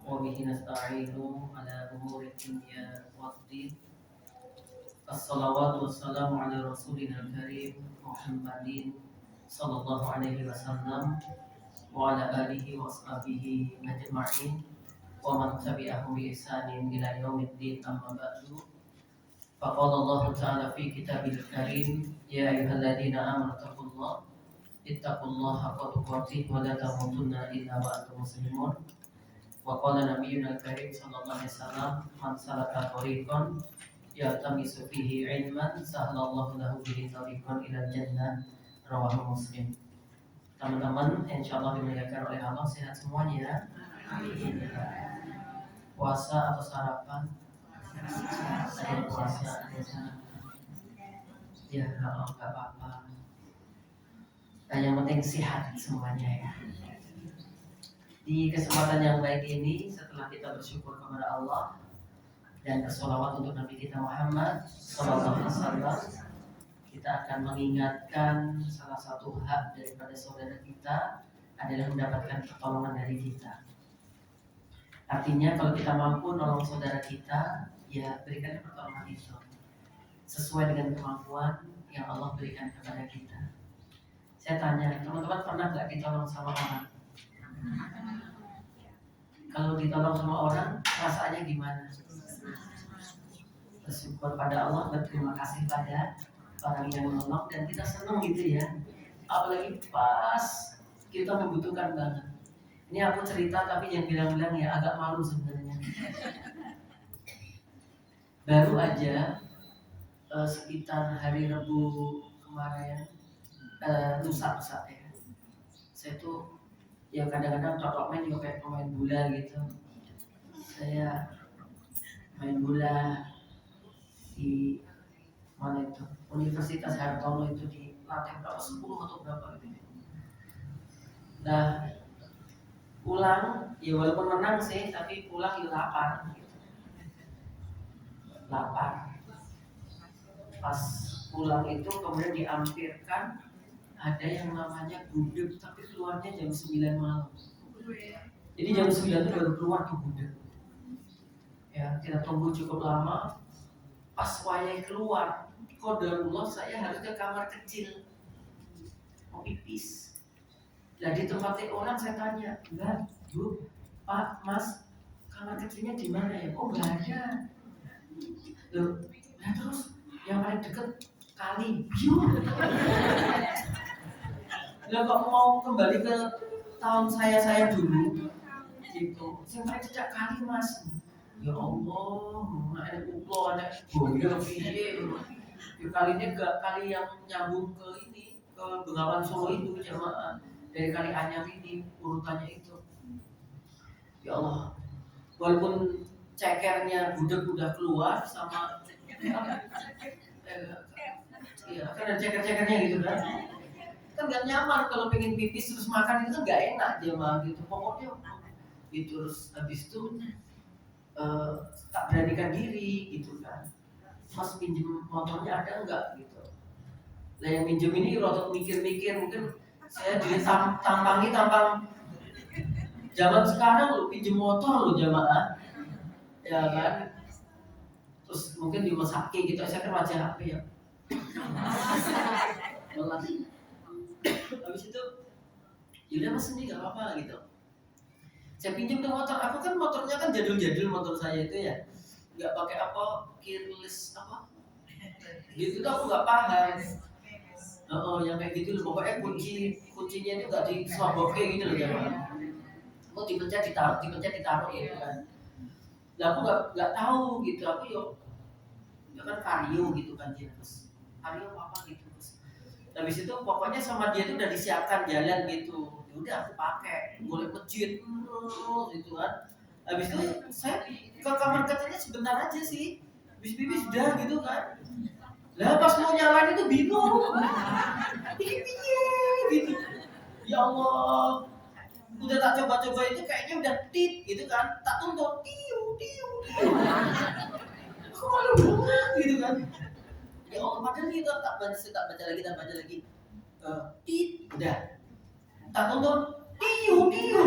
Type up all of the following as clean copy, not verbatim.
وبه نستعين على أمور الدنيا والدين. الصلوات والسلام على رسولنا الكريم محمد صلى الله عليه وسلم وعلى آله وأصحابه أجمعين ومن تبعهم بإحسان إلى يوم الدين. أما بعد، فقال الله تعالى في كتابه الكريم: يا أيها الذين آمنوا اتقوا الله حق تقاته ولا تموتن إلا وأنتم مسلمون. وقال نبينا الكريم صلى الله عليه وسلم: من سلك طريقا يلتمس فيه علما سهل الله له به طريقا إلى الجنة. Rawahu Muslim. Teman-teman, insya Allah dimuliakan oleh Allah, sehat semuanya ya. Puasa atau sarapan? Ada puasa, ada sarapan. Ya, kalau nggak apa-apa. Nah, yang penting sehat semuanya ya. Di kesempatan yang baik ini, setelah kita bersyukur kepada Allah dan bersolawat untuk Nabi kita Muhammad Sallallahu Alaihi Wasallam, kita akan mengingatkan salah satu hak daripada saudara kita adalah mendapatkan pertolongan dari kita. Artinya kalau kita mampu nolong saudara kita, ya berikan pertolongan itu sesuai dengan kemampuan yang Allah berikan kepada kita. Saya tanya, teman-teman pernah nggak ditolong sama orang? Kalau ditolong sama orang, rasanya gimana? Bersyukur pada Allah, berterima kasih pada orang yang menolong, dan kita senang gitu ya. Apalagi pas kita membutuhkan banget. Ini aku cerita tapi yang bilang-bilang ya agak malu sebenarnya. Baru aja sekitar hari Rabu kemarin, lusa ya. Saya tuh ya kadang-kadang cocok main juga kayak pemain bola gitu. Saya main bola di mana itu Universitas Hartono itu di lantai berapa 10 atau berapa gitu. Nah pulang ya walaupun menang sih tapi pulang ya lapar. Pas pulang itu kemudian diampirkan ada yang namanya gudeg tapi keluarnya jam 9 malam. Jadi jam 9 itu baru keluar tuh gudeg. Ya kita tunggu cukup lama. Pas wayai keluar, qadarullah saya harus ke kamar kecil mau pipis. Nah di tempatnya orang saya tanya, enggak, Bu, Pak, Mas, kamar kecilnya di mana ya? Oh enggak ada. Loh, nah terus yang paling deket kali, biu. Lah kok mau kembali ke tahun saya dulu, gitu. Saya paling sejak kali Mas. Ya Allah, ada uplo, ada boyo, piye. Ya kali ini enggak kali yang nyambung ke ini, ke Bengawan Solo itu jamaah. Dari kali Anyam ini urutannya itu. Ya Allah, walaupun cekernya gudeg udah keluar sama ya kan ada ceker-cekernya gitu kan. Kan gak nyaman kalau pengen pipis terus makan itu kan gak enak jamaah gitu. Pokoknya gitu terus habis itu tak beranikan diri gitu kan. Mas pinjem motornya ada enggak gitu. Nah yang pinjem ini rotot mikir-mikir, mungkin saya tampang zaman sekarang lu pinjem motor lu jamaah ya kan. Terus mungkin di Masaki gitu, saya kan wajah HP ya. Habis itu yaudah mas ini gak apa-apa gitu. Saya pinjam tuh motor, aku kan motornya kan jadul-jadul motor saya itu ya, nggak pakai apa keyless apa, gitu tuh aku nggak paham. Yang kayak gitu loh, pokoknya kuncinya itu nggak diselobokin gitu loh jangan. Oh dipencet ditaruh gitu kan. Lah aku nggak tahu gitu, aku ya kan Vario gitu kan dia terus Vario apa gitu terus. Habis itu pokoknya sama dia tuh udah disiapkan jalan gitu. Udah aku pakai boleh masjid gitu kan. Habis itu saya ke kamar katanya sebentar aja sih, bis sudah gitu kan. Lah pas mau nyalain itu bingung, piye gitu. Ya Allah, udah tak coba itu kayaknya udah tit gitu kan, tak tuntut tiu. Kok malu banget gitu kan. Ya Allah padahal itu tak baca lagi tit udah tak tuntut Piu, piu.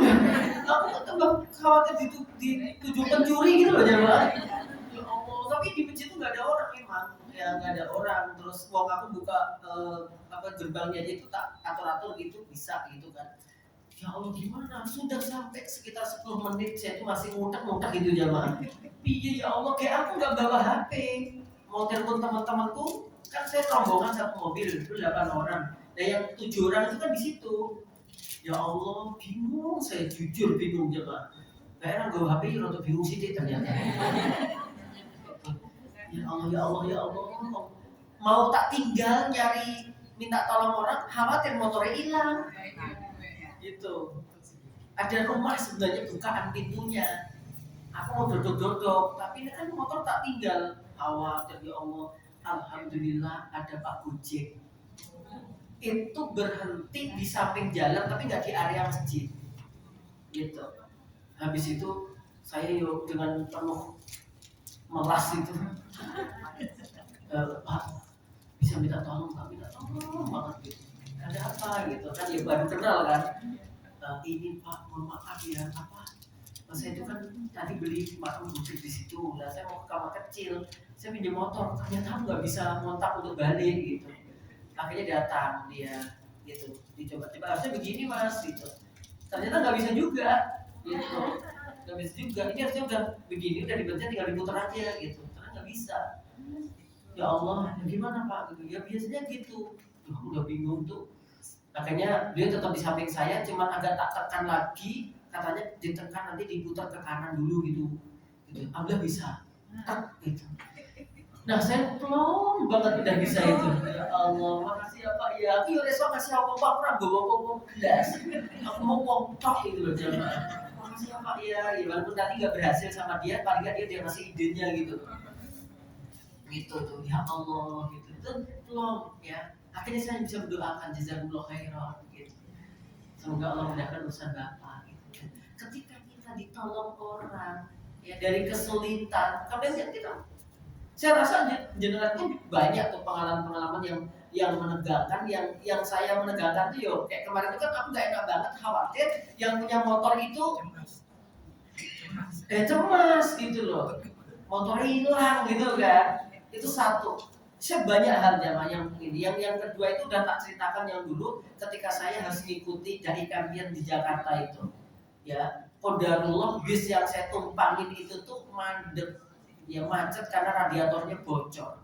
Aku tambah khawatir dituduh pencuri gitu loh jamaah. Ya Allah, tapi di masjid itu nggak ada orang emang, ya nggak ada orang. Terus waktu aku buka gerbangnya aja itu tak atur-atur gitu bisa gitu kan. Ya Allah gimana? Sudah sampai sekitar 10 menit saya itu masih ngutak-ngutak gitu jamaah. Iya ya Allah kayak aku nggak bawa HP. Mau telepon teman-temanku kan saya rombongan satu mobil itu 8 orang. Nah yang 7 orang itu kan di situ. Ya Allah bingung saya jujur bingung jamaah. Kayaknya gue HP untuk bingung sih ternyata. Ya Allah ya Allah ya Allah. Mau tak tinggal nyari minta tolong orang khawatir motornya hilang gitu. Ada rumah sebenarnya bukaan pintunya. Aku mau dodok-dodok, tapi ini kan motor tak tinggal. Khawatir ya Allah. Alhamdulillah ada Pak Gojek. Itu berhenti di samping jalan tapi nggak di area masjid. Gitu. Habis itu saya yuk dengan penuh melas itu. Pak bisa minta tolong, Pak minta tolong banget gitu. Ada apa gitu kan ya baru kenal kan. Ini Pak mohon maaf ya apa saya itu kan tadi beli makam butik di situ lah saya mau ke kamar kecil saya pinjam motor ternyata nggak bisa montak untuk balik gitu akhirnya datang dia gitu dicoba-coba harusnya begini mas gitu ternyata nggak bisa juga gitu nggak bisa juga ini harusnya udah begini udah dibaca tinggal diputar aja gitu karena nggak bisa ya Allah gimana Pak gitu ya biasanya gitu aku udah bingung tuh makanya dia tetap di samping saya, cuman agak tak tekan lagi, katanya ditekan nanti diputar ke kanan dulu gitu. Alhamdulillah bisa. Gitu. Nah saya plong banget udah bisa itu. Ya Allah, makasih ya Pak ya. Aku besok kasih apa Pak, kurang gue bawa gelas. Aku mau ngomong itu loh jamaah. Makasih ya Pak ya. Ya walaupun tadi nggak berhasil sama dia, paling nggak dia masih idenya gitu. Gitu tuh, ya Allah gitu. Itu plong ya. Akhirnya saya bisa mendoakan jazakumullah khairan gitu. Semoga Allah mudahkan urusan Bapak gitu. Ketika kita ditolong orang ya dari kesulitan, kemudian kita saya rasa jenengan itu banyak tuh pengalaman-pengalaman yang menegangkan, yang saya menegangkan tuh yo kayak kemarin itu kan aku nggak enak banget khawatir yang punya motor itu cemas gitu loh, motor hilang gitu kan, itu satu. Saya banyak hal jamaah yang ini. Yang kedua itu udah tak ceritakan yang dulu ketika saya harus mengikuti dari kampian di Jakarta itu. Ya, qadarullah bis yang saya tumpangin itu tuh mandek, ya macet karena radiatornya bocor.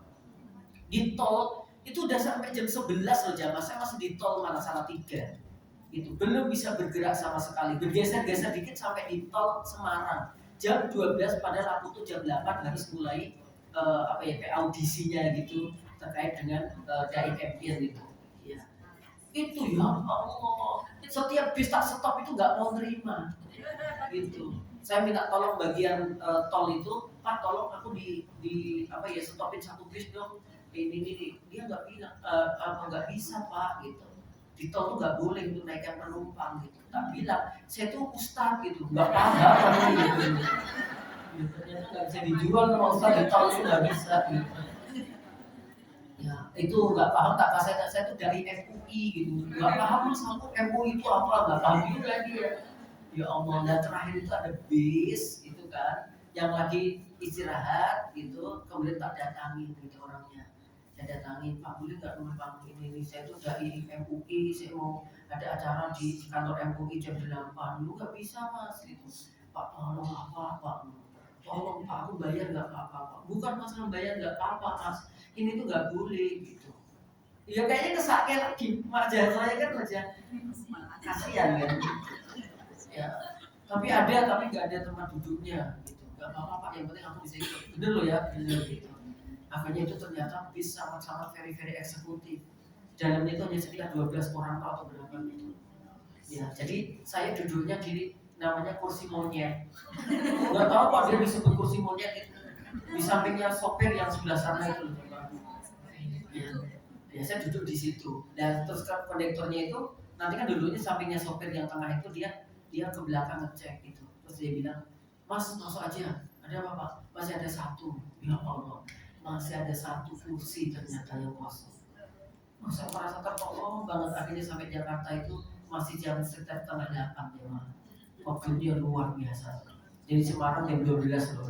Di tol itu udah sampai jam 11 loh jamaah, saya masih di tol malah salah tiga. Itu belum bisa bergerak sama sekali. Bergeser-geser dikit sampai di tol Semarang. Jam 12 padahal aku tuh jam 8 harus mulai kayak audisinya gitu terkait dengan dai campaign gitu. Ya. Itu ya Allah. Setiap bis tak stop itu nggak mau terima. Gitu. Saya minta tolong bagian tol itu, Pak tolong aku stopin satu bis dong. Ini dia nggak bilang nggak bisa Pak gitu. Di tol tuh nggak boleh untuk naikkan penumpang gitu. Tak bilang, saya tuh ustad gitu, nggak paham gitu. Ternyata nggak bisa dijual sama ustad di tol itu nggak bisa gitu. Ya itu nggak paham tak saya tuh dari MUI gitu, nggak paham mas aku MUI itu apa nggak paham juga dia. Ya Allah dan terakhir itu ada bis itu kan yang lagi istirahat gitu kemudian tak datangin gitu orangnya saya datangin Pak boleh nggak numpang ini saya tuh dari MUI saya mau ada acara di kantor MUI jam 8 lu nggak bisa mas gitu Pak tolong apa Pak tolong Pak aku bayar nggak apa-apa Pak bukan masalah bayar nggak apa-apa mas ini tuh nggak boleh gitu ya kayaknya kesakit lagi wajah saya kan wajah kasihan kan ya tapi nggak ada tempat duduknya gitu nggak apa-apa Pak yang penting aku bisa ikut bener loh ya bener gitu akhirnya itu ternyata bis sangat-sangat very eksekutif dalamnya itu hanya sekitar 12 orang atau berapa gitu ya jadi saya duduknya di namanya kursi monyet nggak tahu Pak dia disebut kursi monyet itu di sampingnya sopir yang sebelah sana itu ya, ya saya duduk di situ dan terus kondektornya itu nanti kan duduknya sampingnya sopir yang tengah itu dia ke belakang ngecek gitu terus dia bilang mas masuk aja ada apa Pak masih ada satu ya Allah masih ada satu kursi ternyata yang kosong saya merasa tertolong banget akhirnya sampai Jakarta itu masih jam sekitar setengah 8 jemaah. Waktunya luar biasa. Jadi Semarang jam 12 loh.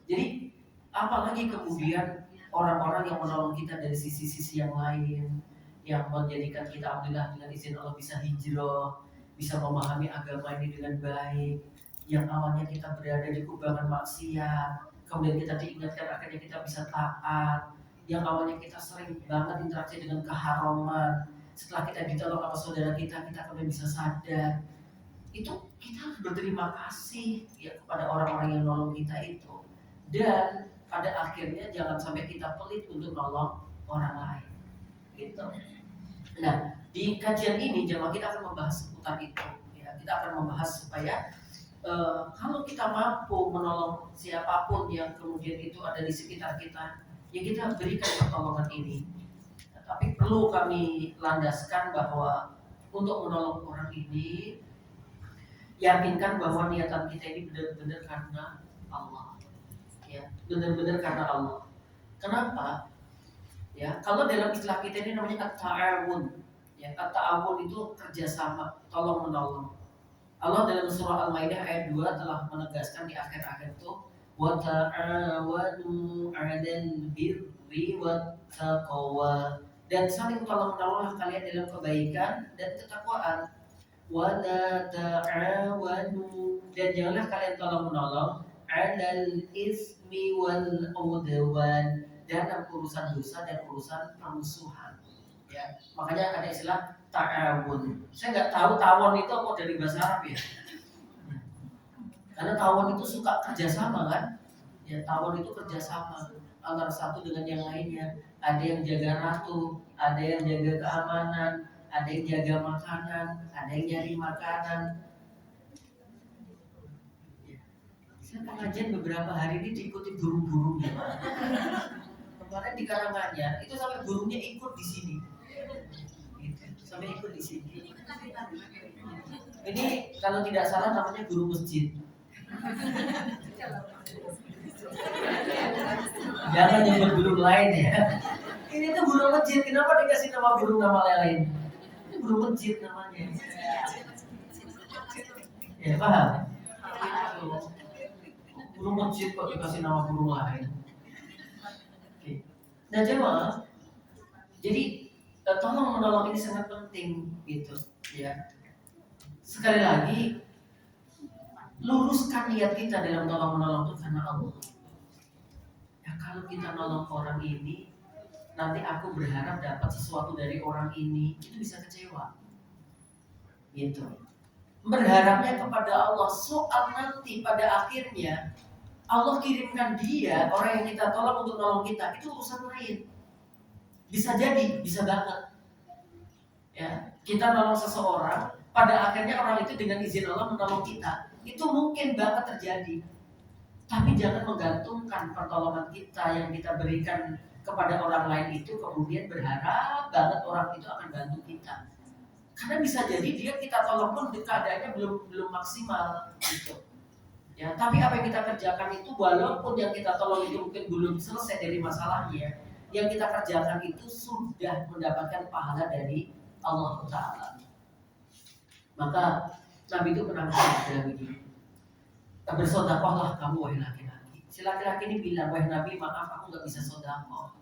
Jadi apalagi kemudian orang-orang yang menolong kita dari sisi-sisi yang lain, yang menjadikan kita alhamdulillah dengan izin Allah bisa hijrah, bisa memahami agama ini dengan baik. Yang awalnya kita berada di kubangan maksiat, kemudian kita diingatkan akhirnya kita bisa taat. Yang awalnya kita sering banget interaksi dengan keharaman, setelah kita ditolong sama saudara kita kemudian bisa sadar. Itu kita harus berterima kasih ya kepada orang-orang yang nolong kita itu. Dan pada akhirnya jangan sampai kita pelit untuk nolong orang lain. Gitu. Nah, di kajian ini jemaah kita akan membahas seputar itu. Ya, kita akan membahas supaya kalau kita mampu menolong siapapun yang kemudian itu ada di sekitar kita, ya kita berikan pertolongan ini. Nah, tapi perlu kami landaskan bahwa untuk menolong orang ini, yakinkan bahwa niatan kita ini benar-benar karena Allah. Ya, benar-benar karena Allah. Kenapa? Ya, kalau dalam istilah kita ini namanya at-ta'awun. Ya, at-ta'awun itu kerjasama, tolong menolong. Allah dalam surah Al-Maidah ayat 2 telah menegaskan di akhir-akhir itu wa ta'awanu 'alal birri wat taqwa, dan saling tolong menolonglah kalian dalam kebaikan dan ketakwaan. Wa la ta'awanu, dan janganlah kalian tolong menolong 'alal ismi wal 'udwan, dalam urusan dosa dan urusan permusuhan. Ya, makanya ada istilah ta'awun. Saya nggak tahu tawon itu apa dari bahasa Arab ya. Karena tawon itu suka kerjasama kan. Ya, tawon itu kerjasama antara satu dengan yang lainnya. Ada yang jaga ratu, ada yang jaga keamanan, ada yang jaga makanan, ada yang nyari makanan. Ya. Saya pengajian beberapa hari ini diikuti burung-burung ya. Kemarin di Karanganyar itu sampai burungnya ikut di sini. Sampai ikut di sini. Ini kalau tidak salah namanya burung masjid. Jangan nyebut burung lain ya. Ini tuh burung masjid. Kenapa dikasih nama burung nama lain? Ini burung masjid namanya. Ya paham? Burung masjid kok dikasih nama burung lain. Oke. Nah jemaah, jadi tolong menolong ini sangat penting gitu ya. Sekali lagi luruskan niat kita dalam tolong menolong itu karena Allah. Ya kalau kita nolong orang ini, nanti aku berharap dapat sesuatu dari orang ini, itu bisa kecewa. Gitu. Berharapnya kepada Allah, soal nanti pada akhirnya Allah kirimkan dia, orang yang kita tolong untuk nolong kita, itu urusan lain. Bisa jadi, bisa banget. Ya, kita nolong seseorang, pada akhirnya orang itu dengan izin Allah menolong kita. Itu mungkin banget terjadi. Tapi jangan menggantungkan pertolongan kita yang kita berikan kepada orang lain itu kemudian berharap banget orang itu akan bantu kita. Karena bisa jadi dia kita tolong pun keadaannya belum maksimal gitu. Ya, tapi apa yang kita kerjakan itu walaupun yang kita tolong itu mungkin belum selesai dari masalahnya, yang kita kerjakan itu sudah mendapatkan pahala dari Allah Ta'ala. Maka Nabi itu pernah bersabda begini, bersedekahlah kamu wahai laki-laki. Si laki-laki ini bilang, wahai Nabi maaf aku gak bisa sedekah.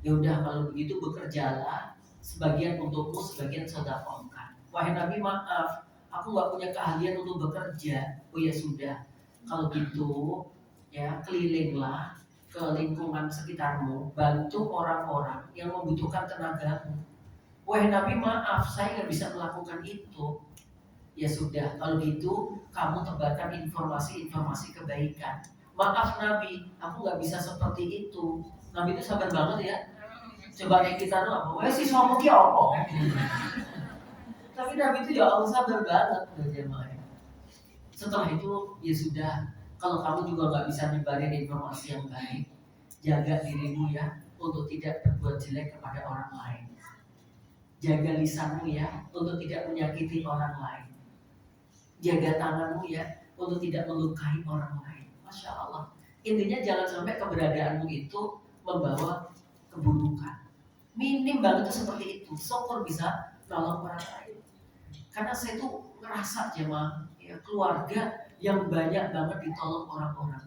Ya udah kalau begitu bekerjalah, sebagian untukmu, sebagian sedekahkan. Wahai Nabi maaf aku gak punya keahlian untuk bekerja. Oh ya sudah, kalau gitu ya kelilinglah ke lingkungan sekitarmu, bantu orang-orang yang membutuhkan tenagamu. Wahai Nabi maaf saya nggak bisa melakukan itu. Ya sudah kalau gitu kamu tebarkan informasi kebaikan. Maaf Nabi, aku nggak bisa seperti itu. Nabi itu sabar banget ya. Coba kayak kita tuh apa? Wah si suami dia apa? Tapi Nabi itu ya Allah sabar banget jemaah. Setelah itu ya sudah. Kalau kamu juga nggak bisa nyebarin informasi yang baik, jaga dirimu ya untuk tidak berbuat jelek kepada orang lain. Jaga lisanmu ya untuk tidak menyakiti orang lain. Jaga tanganmu ya untuk tidak melukai orang lain. Masya Allah. Intinya jangan sampai keberadaanmu itu membawa keburukan. Minim banget itu seperti itu. Syukur bisa nolong orang lain. Karena saya tuh ngerasa jemaah ya, keluarga yang banyak banget ditolong orang-orang.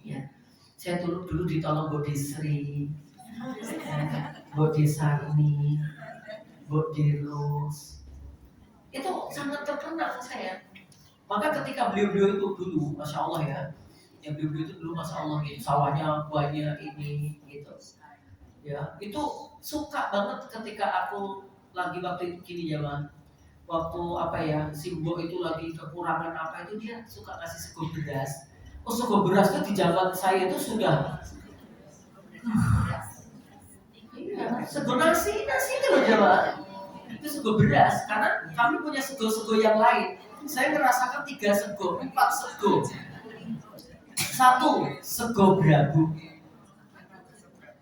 Ya, saya dulu ditolong Bu Desri, Bu Desarni, Bu Dirus. Itu sangat terkenal saya. Maka ketika beliau-beliau itu dulu, masya Allah ya, yang beliau-beliau itu dulu masya Allah gitu, sawahnya banyak ini gitu. Ya, itu suka banget ketika aku lagi waktu itu gini zaman waktu apa ya Simbo itu lagi kekurangan apa itu dia suka kasih sego beras. Oh sego beras itu di zaman saya itu sudah iya, sego nasi itu loh Jawa. Itu sego beras karena kami punya sego-sego yang lain. Saya merasakan 3 sego, 4 sego. 1 sego brabu.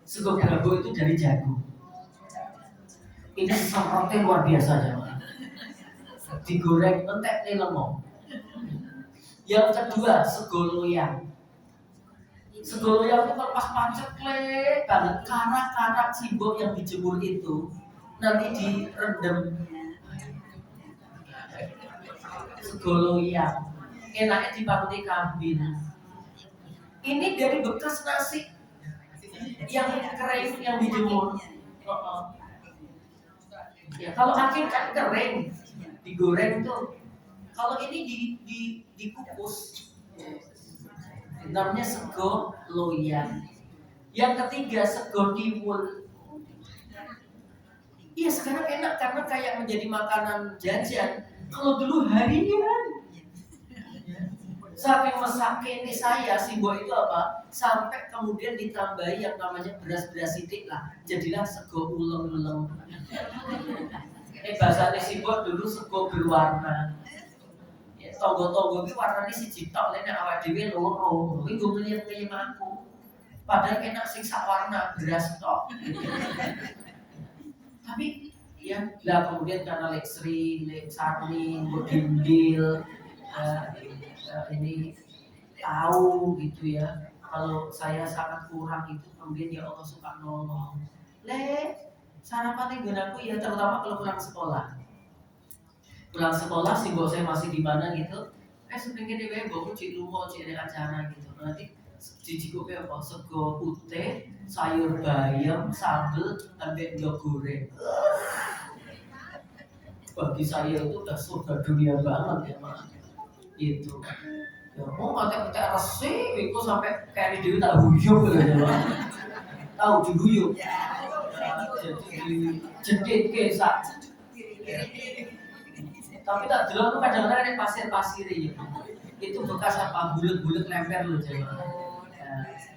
Sego brabu itu dari jagung. Ini semprotnya luar biasa Jawa. Digoreng entek nih lemong. Yang kedua sego loyang. Sego loyang itu pas paceklik banget karak-karak simbol yang dijemur itu nanti direndam sego loyang enaknya diparuti kambing. Ini dari bekas nasi yang kering yang dijemur. Ya, kalau akhir kan kering digoreng tuh. Kalau ini dikukus namanya sego loyang. Yang ketiga sego tiwul. Iya sekarang enak karena kayak menjadi makanan jajan. Kalau dulu harian. Saking mesaknya ini saya Simbo itu apa? Sampai kemudian ditambahi yang namanya beras-beras sidik lah. Jadilah sego uleng-uleng. Bahasanya Simbo dulu sego berwarna. Tonggo-tonggo ini warnanya si citok lainnya awal dewi loro. Ini gue ngeliat aku. Padahal enak sing sak warna beras tok. Tapi ya lah kemudian karena Lek Sri, Lek Sarni, Bodindil ini tahu gitu ya. Kalau saya sangat kurang itu kemudian ya Allah suka nolong. Lek sarapan yang gunaku ya terutama kalau pulang sekolah. Pulang sekolah sih saya masih di mana gitu. Sebenarnya dia bawa cik lumo cik ada acara gitu. Nanti jijikku kayak apa? Sego putih, sayur bayam, sambal, ambek ndok goreng. Bagi saya itu udah surga dunia banget ya mas. Gitu. Ya mau nggak resik, itu sampai kayak di tak huyuk gitu ya. Tahu dihuyuk. Jadi jedit kesak. Tapi tak dulu tuh kadang-kadang ada pasir-pasir gitu. Itu bekas apa bulat-bulat lemper loh jadi.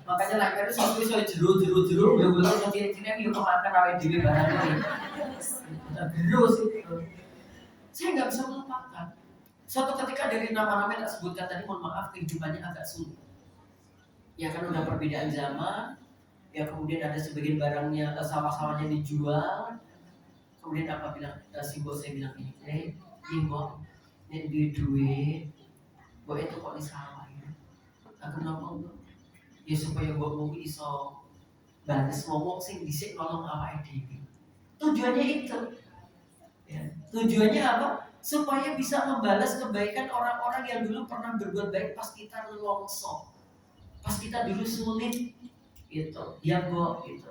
Makanya lemper itu satu soal jeru bulat-bulat kecil-kecilnya yang makan awet diri barang ini. Terus itu. Saya nggak bisa melupakan. Suatu ketika dari nama-nama yang tak sebutkan tadi, mohon maaf kehidupannya agak sulit. Ya kan udah perbedaan zaman. Ya kemudian ada sebagian barangnya sawah-sawahnya dijual. Kemudian apa bilang si bos saya bilang ini, Mbok, nek duit, mbok itu kok di sawah ya. Aku ngomong ya supaya mbok mau iso balas ngomong sing dhisik nolong awake dhewe. Tujuannya itu. Ya. Tujuannya apa? Supaya bisa membalas kebaikan orang-orang yang dulu pernah berbuat baik pas kita longsor. Pas kita dulu sulit gitu. Ya mbok gitu.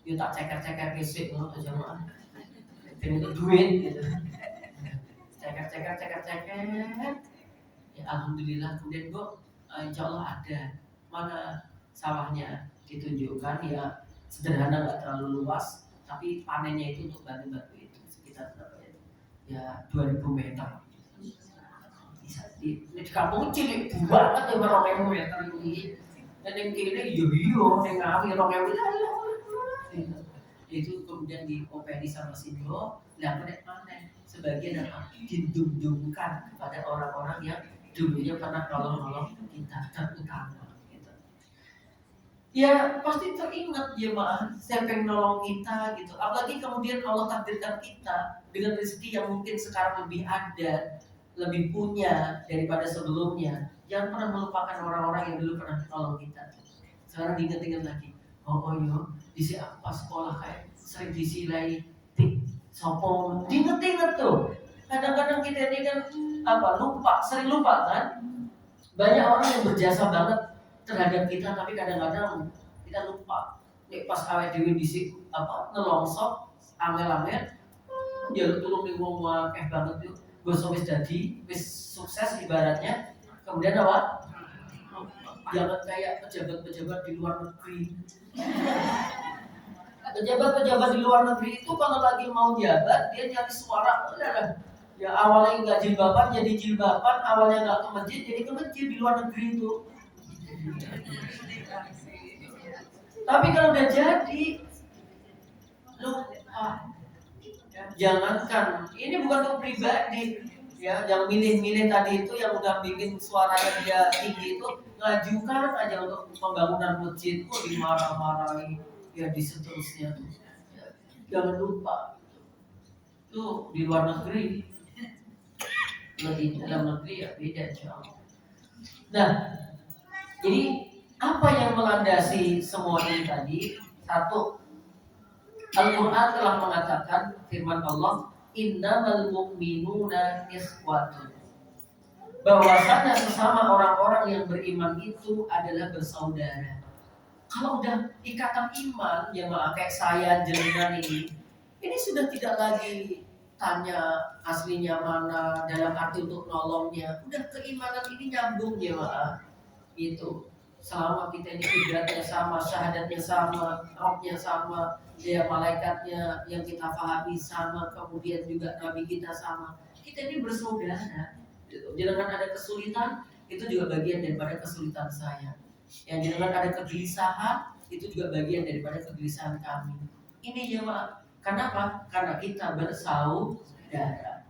Ya tak ceker-ceker kesik ngono aja mah. Dan itu duit gitu. Ceker ya alhamdulillah kemudian Bu insya Allah ada mana sawahnya ditunjukkan ya sederhana nggak terlalu luas tapi panennya itu untuk batu-batu itu sekitar berapa ya 2000 meter bisa di kampung cilik banget ya 2000 meter ini dan yang kiri yo yang ngawi 2000 itu kemudian diopeni sama Sindo dan mana sebagian apa didumdumkan kepada orang-orang yang dulunya pernah nolong kita terutama gitu. Ya pasti teringat ya maaf siapa yang nolong kita gitu. Apalagi kemudian Allah takdirkan kita dengan rezeki yang mungkin sekarang lebih ada, lebih punya daripada sebelumnya. Jangan pernah melupakan orang-orang yang dulu pernah nolong kita. Sekarang diingat-ingat lagi. Oh yo, di sini pas sekolah kayak sering disilai tik sopong, diinget-inget tuh. Kadang-kadang kita ini kan sering lupa kan. Banyak orang yang berjasa banget terhadap kita, tapi kadang-kadang kita lupa. Nek pas awake dhewe dhisik nelongsok angel-angel njaluk tulung ning wong akeh banget yo. Basa wis dadi, wis sukses ibaratnya. Kemudian apa? Jangan kayak pejabat-pejabat di luar negeri. Pejabat-pejabat di luar negeri itu kalau lagi mau jabat dia nyari suara udah. Ya awalnya nggak jilbaban jadi jilbaban, awalnya nggak ke masjid jadi ke masjid di luar negeri itu. Tapi kalau udah jadi, lupa. Jangankan ini bukan untuk pribadi, ya yang milih-milih tadi itu yang udah bikin suaranya dia tinggi itu ngajukan aja untuk pembangunan masjid, kok dimarah-marahi, ya di seterusnya tuh. Jangan lupa, tuh di luar negeri, di dalam negeri ya beda jauh. Nah, jadi apa yang melandasi semua ini tadi? Satu, Al-Quran telah mengatakan firman Allah, innamal mu'minuna ikhwatun. Bahwasanya sesama orang-orang yang beriman itu adalah bersaudara. Kalau udah ikatan iman, ya kayak saya jenengan ini sudah tidak lagi tanya aslinya mana dalam arti untuk nolongnya. Udah keimanan ini nyambung ya gitu. Selama kita ini ibadahnya sama, syahadatnya sama, rohnya sama, ya malaikatnya yang kita pahami sama, kemudian juga nabi kita sama, kita ini bersaudara gitu. Jangan ada kesulitan, itu juga bagian daripada kesulitan saya. Yang jangan ada kegelisahan, itu juga bagian daripada kegelisahan kami. Ini jemaah, kenapa? Karena kita bersaudara.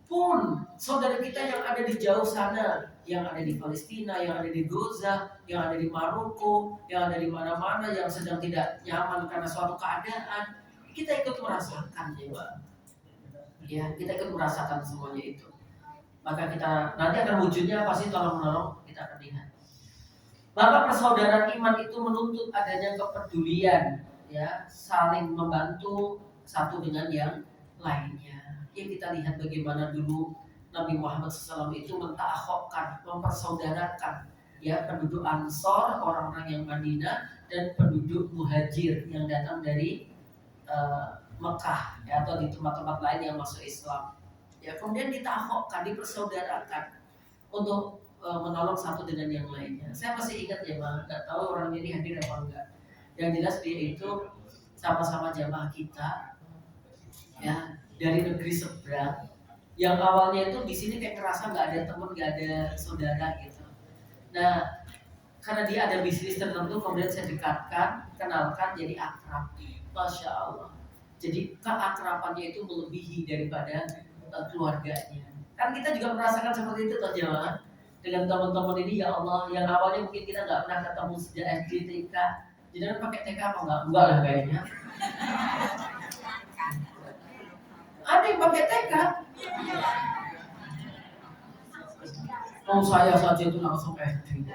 Pun saudara kita yang ada di jauh sana, yang ada di Palestina, yang ada di Gaza, yang ada di Maroko, yang ada di mana-mana yang sedang tidak nyaman karena suatu keadaan, kita ikut merasakan ya, kita ikut merasakan semuanya itu. Maka kita nanti akan wujudnya pasti tolong menolong, kita akan lihat. Maka persaudaraan iman itu menuntut adanya kepedulian, ya, saling membantu satu dengan yang lainnya. Ya kita lihat bagaimana dulu Nabi Muhammad SAW itu mentakhokkan, mempersaudarakan ya penduduk Ansor, orang-orang yang Madinah, dan penduduk Muhajir yang datang dari Mekah ya, atau di tempat-tempat lain yang masuk Islam. Ya kemudian ditakhokkan, dipersaudarakan untuk menolong satu dengan yang lainnya. Saya masih ingat ya, nggak tahu orang ini hadir apa enggak. Yang jelas dia itu sama-sama jamaah kita, ya dari negeri seberang. Yang awalnya itu di sini kayak ngerasa nggak ada teman, nggak ada saudara gitu. Nah, karena dia ada bisnis tertentu, kemudian saya dekatkan, kenalkan, jadi akrab. Masya Allah. Jadi keakrabannya itu melebihi daripada keluarganya. Kan kita juga merasakan seperti itu toh jemaah. Dengan teman-teman ini ya Allah, yang awalnya mungkin kita nggak pernah ketemu sejak SD TK. Jadi kan pakai TK apa enggak? Enggak lah kayaknya. Ada yang pakai TK. Oh saya saja itu langsung SD.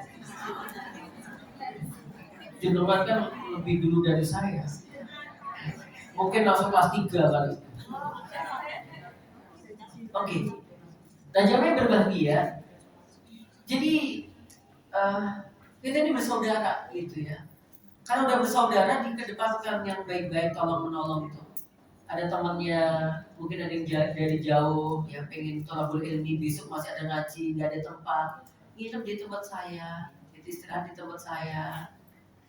Jenengan kan lebih dulu dari saya. Mungkin langsung kelas 3 kali. Oke. Dan jamaah berbahagia. Jadi kita ini bersaudara gitu ya. Karena udah bersaudara dikedepankan yang baik-baik, tolong menolong itu. Ada temannya, mungkin ada yang dari jauh, yang pengen tolabul ilmi, besok masih ada ngaji, nggak ada tempat, nginep di tempat saya, istirahat di tempat saya,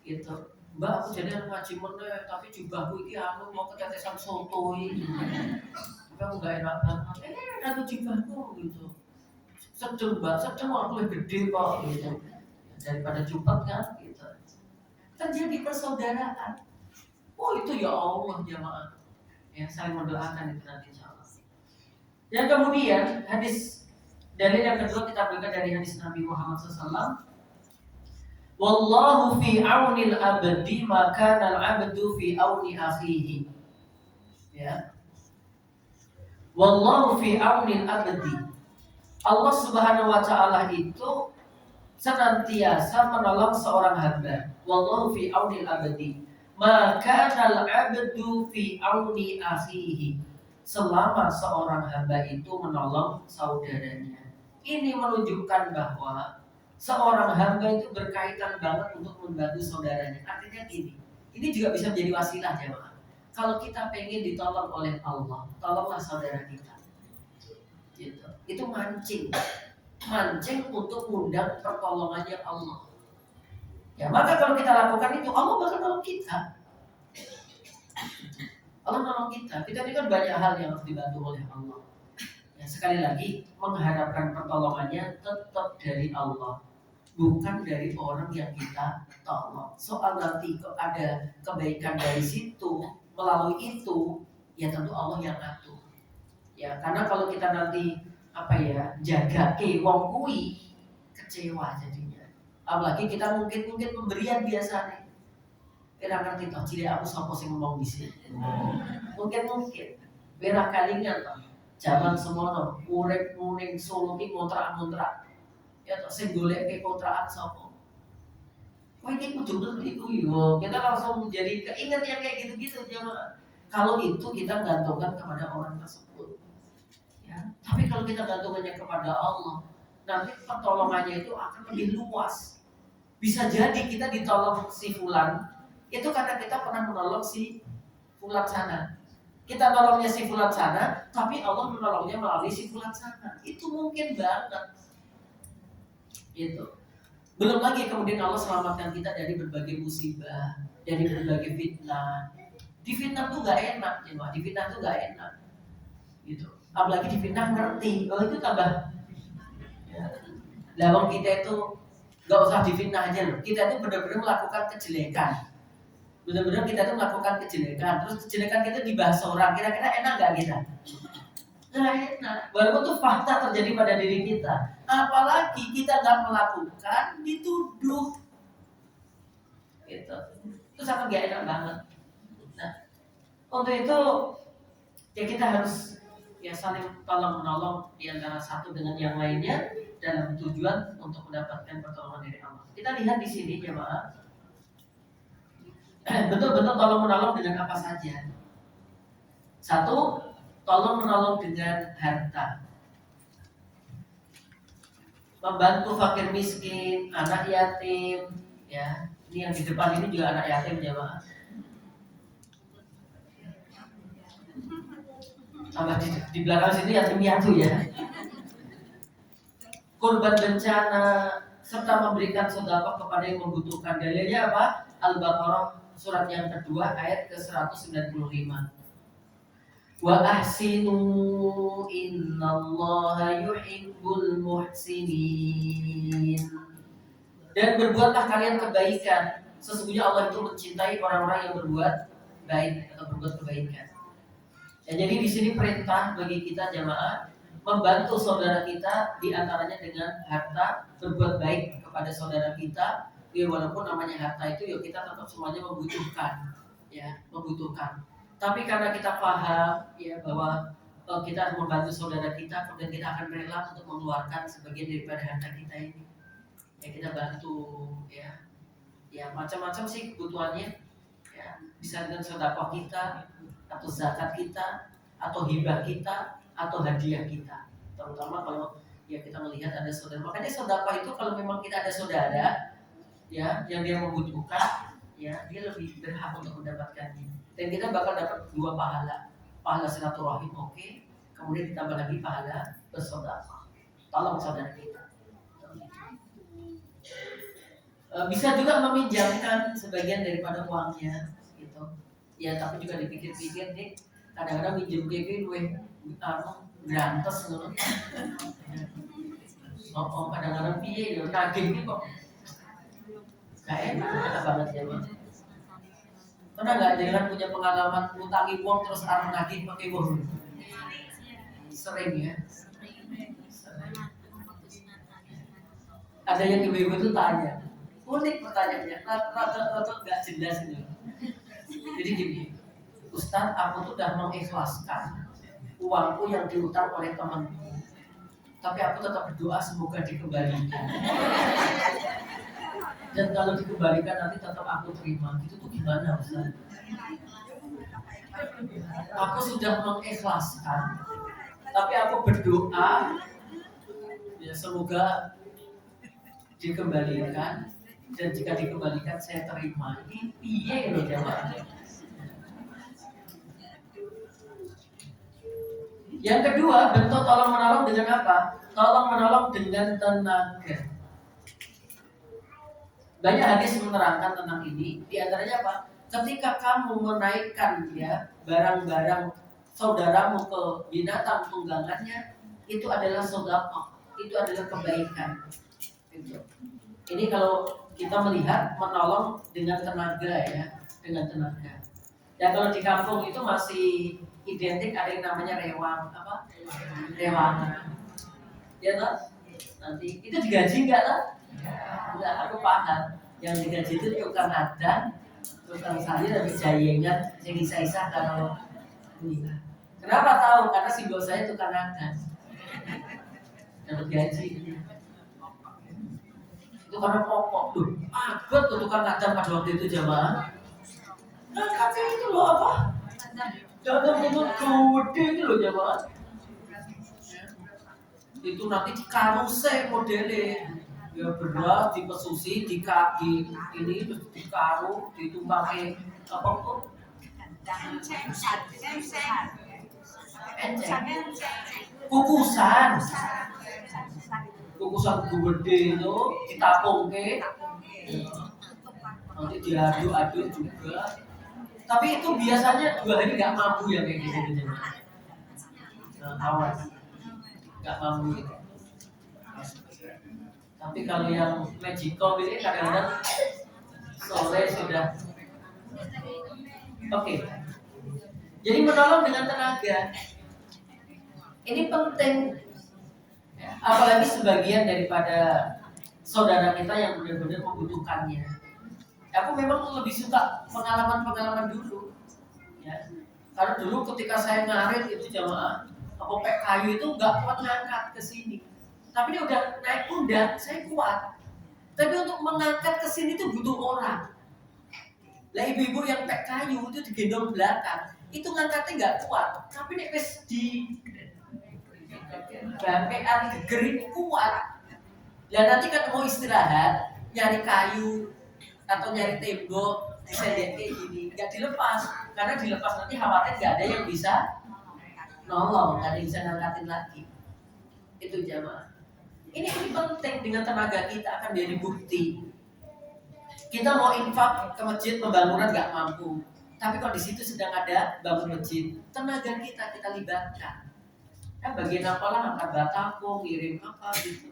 gitu. Mbak, aku jadi anak ngaji meneh, tapi jubahku ini aku mau ketetesan soto ini, kamu nggak enak banget. Aku jubahku gitu. Sedang mbak, sedang aku lebih gede kok, gitu. Daripada jubat kan, gitu. Terjadi persaudaraan. Oh itu ya Allah jamaah. Ya, saling mendoakan itu nanti insyaallah. Yang kemudian hadis dalil yang kedua kita berikan dari hadis Nabi Muhammad SAW. Wallahu fi aunil abdi maka al-abdu fi auni akhihi. Ya. Wallahu fi aunil abdi. Allah Subhanahu wa taala itu senantiasa menolong seorang hamba. Wallahu fi aunil abdi. Maka al-abdu fi auni akhihi. selama seorang hamba itu menolong saudaranya. Ini menunjukkan bahwa seorang hamba itu berkaitan banget untuk membantu saudaranya. Artinya gini, ini juga bisa menjadi wasilah jemaah. Kalau kita pengen ditolong oleh Allah, tolonglah saudara kita. Gitu. Itu mancing untuk mengundang pertolongannya Allah. Ya, maka kalau kita lakukan itu, Allah bakal nolong kita. Allah nolong kita. Kita ini kan banyak hal yang harus dibantu oleh Allah. Ya, sekali lagi, mengharapkan pertolongannya tetap dari Allah, bukan dari orang yang kita tolong. Soal nanti ada kebaikan dari situ, melalui itu, ya tentu Allah yang ngatur. Ya, karena kalau kita nanti jaga wong kui, kecewa jadinya. Apalagi kita mungkin pemberian biasa nih. Kira ngerti toh, jadi aku sapa sing ngomong di sini. Mungkin Wira kalingan toh. Zaman semono, urip muning Solo ki ngontrak-ngontrak. Ya toh sing goleke kontrakan sapa? Kowe iki kudu ngerti iku yo. Kita langsung jadi keinget yang kayak gitu-gitu jemaah. Kalau itu kita gantungkan kepada orang tersebut. Ya. Tapi kalau kita gantungannya kepada Allah, nanti pertolongannya itu akan lebih luas. Bisa jadi kita ditolong si fulan itu karena kita pernah menolong si fulan sana. Kita nolongnya si fulan sana, tapi Allah menolongnya melalui si fulan sana. Itu mungkin banget. Gitu. Belum lagi kemudian Allah selamatkan kita dari berbagai musibah, dari berbagai fitnah. Di fitnah tuh gak enak, ya, di fitnah tuh gak enak. Gitu. Apalagi di fitnah ngerti, itu tambah. Ya. Lawang kita itu gak usah difitnah aja loh. Kita itu benar-benar melakukan kejelekan. Benar-benar kita itu melakukan kejelekan. Terus kejelekan kita dibahas orang. Kira-kira enak gak kita? Nggak enak. Walaupun itu fakta terjadi pada diri kita. Apalagi kita gak melakukan, dituduh. Gitu. Itu sangat gak enak banget. Nah, untuk itu ya kita harus saling tolong menolong di antara satu dengan yang lainnya dalam tujuan untuk mendapatkan pertolongan dari Allah. Kita lihat di sini jemaah. Betul-betul tolong menolong dengan apa saja. Satu, tolong menolong dengan harta. Membantu fakir miskin, anak yatim, ya. Ini yang di depan ini juga anak yatim jemaah. Sama di belakang sini yatim piatu ya. Korban bencana serta memberikan sedekah kepada yang membutuhkan. Dalilnya apa? Al-Baqarah surat yang kedua ayat ke-195. Wa ahsinu innallaha yuhibbul muhsinin. Dan berbuatlah kalian kebaikan. Sesungguhnya Allah itu mencintai orang-orang yang berbuat baik atau berbuat kebaikan. Ya, jadi di sini perintah bagi kita jamaah membantu saudara kita diantaranya dengan harta, berbuat baik kepada saudara kita. Ya, walaupun namanya harta itu ya kita tetap semuanya membutuhkan, ya membutuhkan. Tapi karena kita paham ya bahwa kita harus membantu saudara kita, kemudian kita akan rela untuk mengeluarkan sebagian daripada harta kita ini. Ya kita bantu, ya macam-macam sih kebutuhannya. Ya, bisa dengan sedekah kita, atau zakat kita, atau hibah kita, atau hadiah kita. Terutama kalau ya kita melihat ada saudara. Makanya sedekah itu kalau memang kita ada saudara ya yang dia membutuhkan, ya dia lebih berhak untuk mendapatkannya. Dan kita bakal dapat dua pahala. Pahala silaturahim oke, kemudian ditambah lagi pahala bersedekah. Tolong saudara kita. Bisa juga meminjamkan sebagian daripada uangnya gitu. Ya tapi juga dipikir-pikir nih, kadang-kadang minjem keke duwe grantes ngono. Oh, kadang-kadang piye yo nagih iki kok. Gak enak banget ya, Bang. Pernah gak jangan punya pengalaman ngutangi uang terus arep nagih pakai uang? Sering ya. Ada yang ibu-ibu itu tanya, unik pertanyaannya, rata-rata gak jelas ini. Jadi gini, Ustaz, aku tuh udah mengikhlaskan uangku yang diutang oleh temanku, tapi aku tetap berdoa semoga dikembalikan. Dan kalau dikembalikan nanti tetap aku terima. Itu tuh gimana Ustaz? Aku sudah mengikhlaskan, tapi aku berdoa ya semoga dikembalikan, dan jika dikembalikan saya terima. Ini piye loh jamaah. Yang kedua, bentuk tolong menolong dengan apa? Tolong menolong dengan tenaga. Banyak hadis menerangkan tentang ini. Di antaranya apa? Ketika kamu menaikkan ya barang-barang saudaramu ke binatang tunggangannya, itu adalah sedekah, itu adalah kebaikan. Ini kalau kita melihat menolong dengan tenaga ya, dengan tenaga. Dan kalau di kampung itu masih identik ada yang namanya rewang, apa? Rewangan. Ya toh? Nanti itu digaji enggak toh? Enggak, aku paham. Yang digaji itu tukang adan, tukang sayur dan jayengan, yang isa-isa kalau ini. Kenapa tahu? Karena simbol saya tukang adan. Dapat gaji. Itu karena pokok tuh. Agak tuh tukang adan pada waktu itu jamaah. Nah, katanya itu loh apa? Jangan mulut gede itu loh jamaah. Itu nanti di karuse modelnya. Ya beras dipesusi di kaki ini terus dikaru ditumpangin apa tuh? Kukusan. Kukusan gede itu ditapung ke, nanti diaduk-aduk juga. Tapi itu biasanya 2 hari nggak mampu ya kayak gitu. Nah, awas, nggak mampu itu. Tapi kalau yang magical ini kadang-kadang sore sudah. Oke. Jadi menolong dengan tenaga ini penting. Apalagi sebagian daripada saudara kita yang benar-benar membutuhkannya. Aku memang lebih suka pengalaman-pengalaman dulu. Ya. Karena dulu ketika saya ngarit itu jamaah, pek kayu itu nggak kuat ngangkat ke sini. Tapi dia udah naik kuda, saya kuat. Tapi untuk mengangkat ke sini itu butuh orang. Lah ibu-ibu yang pek kayu itu digendong belakang, itu ngangkatnya nggak kuat. Tapi nek wis di bangkean geger kuat. Dan nanti kan mau istirahat, nyari kayu atau nyari tembok, disendek kayak gini, nggak dilepas. Karena dilepas nanti khawatir nggak ada yang bisa nolong, nggak ada yang bisa ngangkatin lagi. Itu jamaah. Ini penting, dengan tenaga kita akan jadi bukti. Kita mau infak ke masjid pembangunan nggak mampu, tapi kalau di situ sedang ada bangun masjid, tenaga kita libatkan. Kan bagian apalah angkat batako, ngirim apa gitu.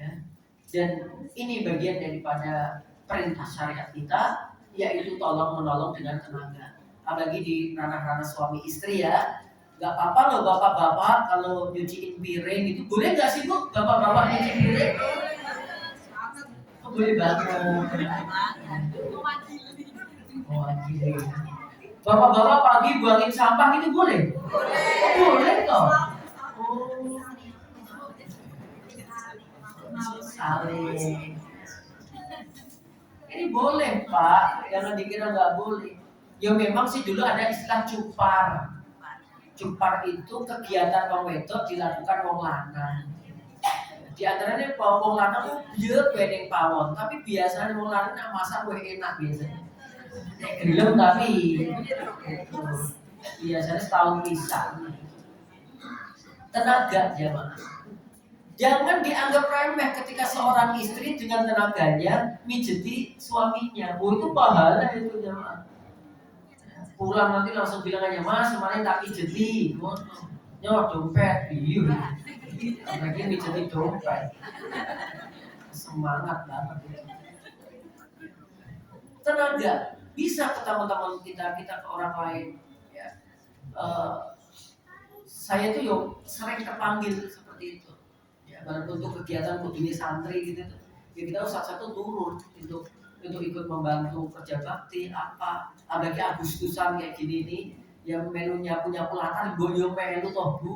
Ya. Dan ini bagian daripada perintah syariat kita, yaitu tolong menolong dengan tenaga. Apalagi di ranah-ranah suami istri ya. Gak apa-apa loh bapak-bapak kalau nyuciin piring gitu. Boleh gak sih bu bapak-bapak nyuci piring? Oh, boleh banget. Mewakili. Bapak-bapak pagi buangin sampah gitu boleh? Oh, boleh toh. Saling. Ini boleh pak, jangan dikira nggak boleh. Ya memang sih dulu ada istilah cupar. Cupar itu kegiatan wong wedok dilakukan wong lanang. Di antaranya wong lanang itu biar wedding pawon, tapi biasanya wong lanang nak masak enak biasanya. Gelem tapi biasanya setahun bisa. Tenaga jamaah. Jangan dianggap remeh ketika seorang istri dengan tenaganya mijeti suaminya. Oh itu pahala itu jamaah. Pulang nanti langsung bilang aja mas kemarin tak mijeti, nyawa dompet, iya. Lagi mijeti dompet, semangat banget itu. Tenaga bisa ke teman-teman kita ke orang lain. Ya. Saya tuh yuk sering terpanggil seperti itu. Ya, untuk kegiatan kudini santri gitu, ya kita satu-satu turun untuk ikut membantu kerja bakti apa. Apalagi Agustusan kayak gini nih, yang melu nyapu latar, gue melu toh bu.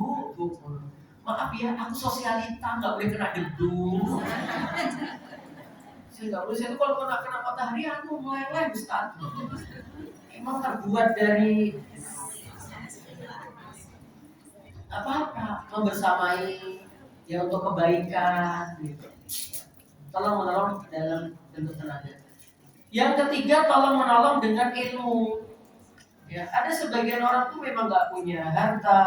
Maaf ya, aku sosialita nggak boleh kena debu. Saya nggak bisa itu kalau kena matahari aku meleleh Ustaz. Emang terbuat dari apa membersamai ya untuk kebaikan gitu. Tolong menolong dalam bentuk tenaga. Yang ketiga, tolong menolong dengan ilmu. Ya, ada sebagian orang tuh memang nggak punya harta,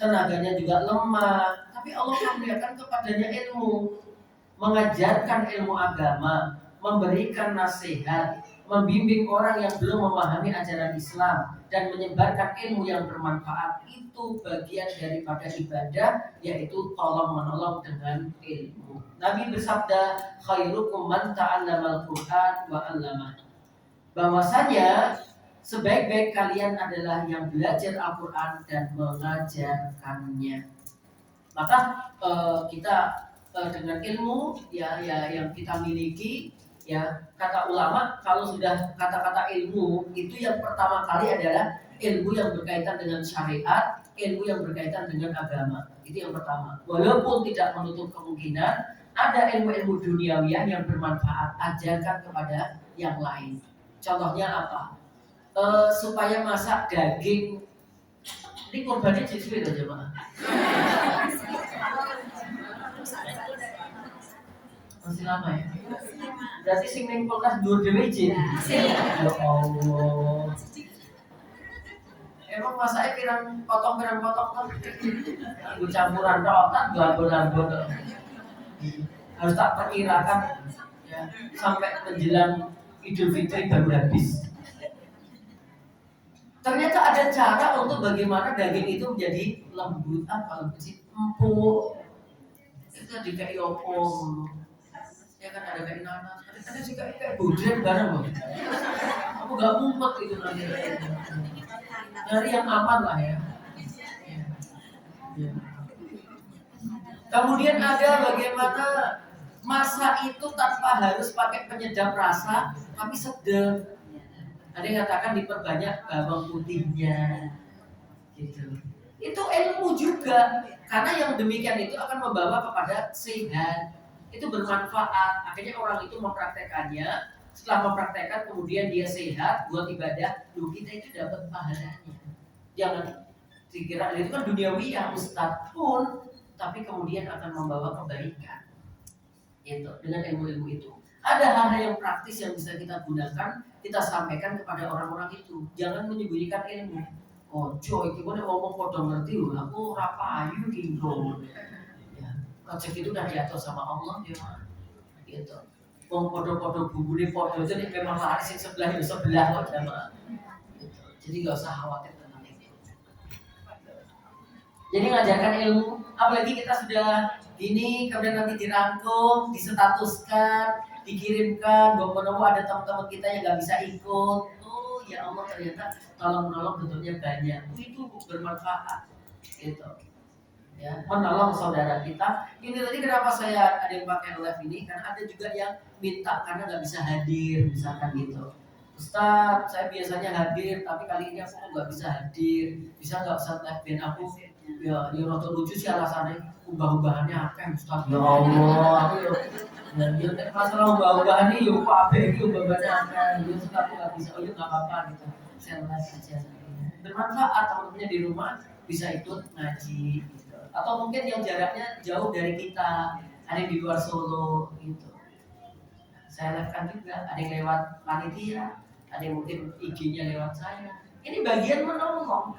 tenaganya juga lemah, tapi Allah memberikan kepadanya ilmu, mengajarkan ilmu agama, memberikan nasihat, membimbing orang yang belum memahami ajaran Islam dan menyebarkan ilmu yang bermanfaat. Itu bagian daripada ibadah, yaitu tolong menolong dengan ilmu. Nabi bersabda, khairukum man ta'allamal Qur'an wa 'allamah. Bahwasanya sebaik-baik kalian adalah yang belajar Al-Quran dan mengajarkannya. Maka kita dengan ilmu ya yang kita miliki, ya kata ulama kalau sudah kata-kata ilmu itu yang pertama kali adalah ilmu yang berkaitan dengan syariat, ilmu yang berkaitan dengan agama. Itu yang pertama. Walaupun tidak menutup kemungkinan ada ilmu-ilmu duniawiah yang bermanfaat, ajarkan kepada yang lain. Contohnya apa? Supaya masak daging. Ini korbannya sesuai aja Pak. Masih lama ya? Berarti sing ning kulkas dhuwur dhewe izin. Ya Allah. Emang masaknya pirang potong kan? Aku campuran tok tak gambol-gambol. Harus tak perkirakan ya, sampai menjelang Idul Fitri baru habis. Ternyata ada cara untuk bagaimana daging itu menjadi lembut, lembut sih, empuk. Itu dikai opong. Ya kan ada kayak nanas, ada sih kayak budret bareng loh. Aku gak mumpet gitu nanti. Dari yang aman lah ya. Ya. Kemudian ada bagaimana masak itu tanpa harus pakai penyedap rasa, tapi sedap. Ada yang katakan diperbanyak bawang putihnya, gitu. Itu ilmu juga, karena yang demikian itu akan membawa kepada sehat. Itu bermanfaat. Akhirnya orang itu mempraktekannya. Setelah mempraktekkan kemudian dia sehat buat ibadah. Loh, kita itu dapat pahalanya. Jangan dikira itu kan duniawi ya Ustaz pun, tapi kemudian akan membawa kebaikan. Itu dengan ilmu-ilmu itu. Ada hal-hal yang praktis yang bisa kita gunakan, kita sampaikan kepada orang-orang itu. Jangan menyembunyikan ilmu. Ojo iki kok ngomong padha ngerti lho, aku ora payu ki rezeki itu udah diatur sama Allah ya, gitu. Wong podo-podo bumbune podo jadi memang laris yang sebelah itu sebelah kok jamaah. Gitu. Jadi nggak usah khawatir tentang itu. Jadi ngajarkan ilmu, apalagi kita sudah gini, kemudian nanti dirangkum, disetatuskan, dikirimkan, bahwa ada teman-teman kita yang nggak bisa ikut. Oh ya Allah ternyata tolong menolong bentuknya banyak. Itu bermanfaat, gitu. Ya, menolong saudara kita. Ini tadi kenapa saya ada yang pakai live ini, karena ada juga yang minta karena nggak bisa hadir, misalkan gitu. Ustaz, saya biasanya hadir, tapi kali ini aku nggak bisa hadir. Bisa nggak Ustaz live band aku? Ya, dia rada lucu sih alasannya. Ubah-ubahannya apa Ustaz? Ya Allah, aku ya masalah ubah-ubahan ini, yuk apa itu ubah-ubahannya apa? Ya Ustaz aku nggak bisa, oh ya nggak apa-apa gitu. Saya live aja. Bermanfaat teman-temannya di rumah bisa ikut ngaji. Atau mungkin yang jaraknya jauh dari kita, ada yang di luar Solo gitu. Saya live-kan juga, ada yang lewat panitia, ada yang mungkin IG-nya lewat saya. Ini bagian menolong,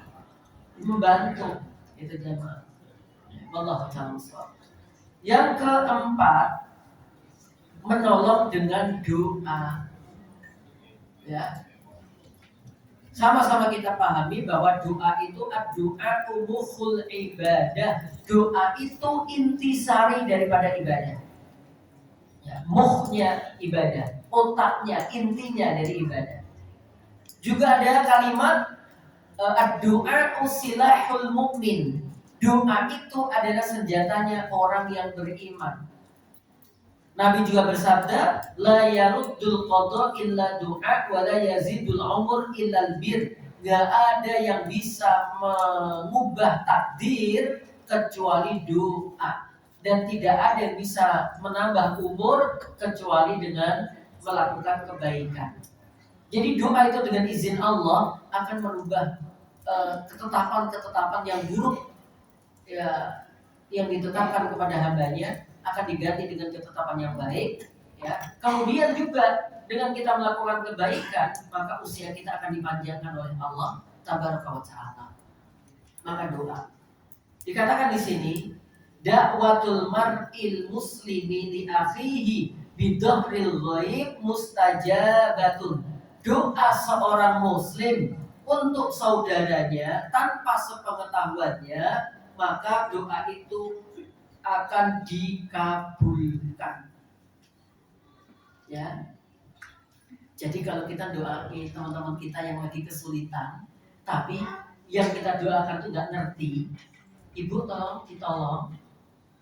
membantu itu jemaah. Allah ta'ala. Yang keempat, menolong dengan doa. Ya. Sama-sama kita pahami bahwa doa itu doa mukhul ibadah. Doa itu intisari daripada ibadah. Ya, mukhnya ibadah, otaknya, intinya dari ibadah. Juga ada kalimat doa usilahul mukmin. Doa itu adalah senjatanya orang yang beriman. Nabi juga bersabda, la yaruddul qada illa du'a wa la yazidul umur illa bir. Gak ada yang bisa mengubah takdir kecuali doa. dan tidak ada yang bisa menambah umur kecuali dengan melakukan kebaikan. Jadi doa itu dengan izin Allah akan merubah ketetapan-ketetapan yang buruk ya, yang ditetapkan kepada hambanya akan diganti dengan ketetapan yang baik. Ya. Kemudian juga dengan kita melakukan kebaikan, maka usia kita akan dipanjangkan oleh Allah Tabaraka wa Ta'ala. Maka doa. Dikatakan di sini, dakwatul mar'il muslimi li akhihi bidhahril ghaib mustajabatun. Doa seorang muslim untuk saudaranya tanpa sepengetahuannya, maka doa itu akan dikabulkan. Ya. Jadi kalau kita doain teman-teman kita yang lagi kesulitan, tapi yang kita doakan itu nggak ngerti, ibu tolong ditolong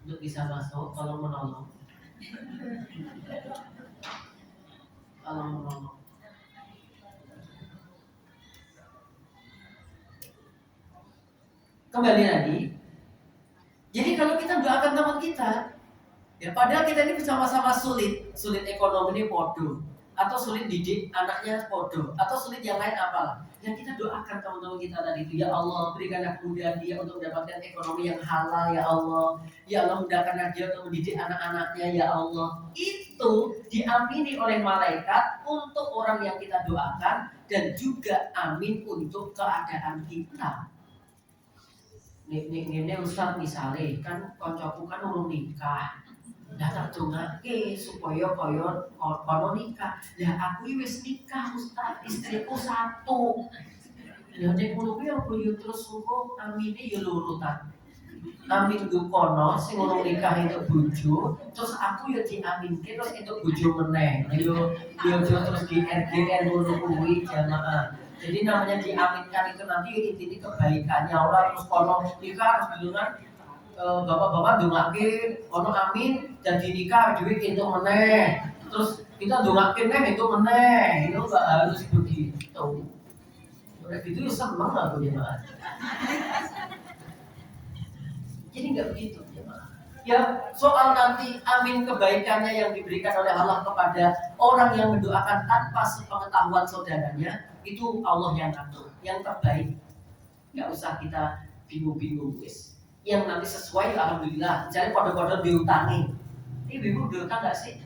untuk bisa masuk, tolong menolong, tolong menolong. Kembali lagi. Jadi kalau kita doakan teman kita, ya padahal kita ini bersama-sama sulit ekonomi ini podo, atau sulit didik anaknya podo, atau sulit yang lain apalah. Yang kita doakan teman-teman kita tadi itu, ya Allah berikanlah kemudahan dia untuk mendapatkan ekonomi yang halal, ya Allah. Ya Allah mudahkanlah dia untuk mendidik anak-anaknya, ya Allah. Itu diamini oleh malaikat untuk orang yang kita doakan dan juga amin untuk keadaan kita. Ini Ustaz misalnya kan koncoku kan urung nikah. Lah tak dongake supaya koyo nikah. Lah aku wis nikah Ustaz, istriku satu. Ya nek ngono kuwi aku yo terus suruh amine yo loro ta. Amin nggo kono sing urung nikah entuk bojo, terus aku yo diaminke terus entuk bojo meneh. Yo terus di RGN ngono kuwi jamaah. Jadi namanya diaminkan itu nanti intinya kebaikannya orang terus kono nikah harus dengan bapak-bapak dongake kono amin dan dinikah duit itu meneh. Terus kita dongake neh itu meneh. Itu enggak harus begitu. Udah gitu ya seneng aku ya Mas. Jadi enggak begitu ya Mas. Ya soal nanti amin kebaikannya yang diberikan oleh Allah kepada orang yang mendoakan tanpa sepengetahuan saudaranya, itu Allah yang atur, yang terbaik. Nggak usah kita bingung-bingung wis. Yang nanti sesuai alhamdulillah. Misalnya kode-kode diutangi. Ini ibu diutang nggak sih?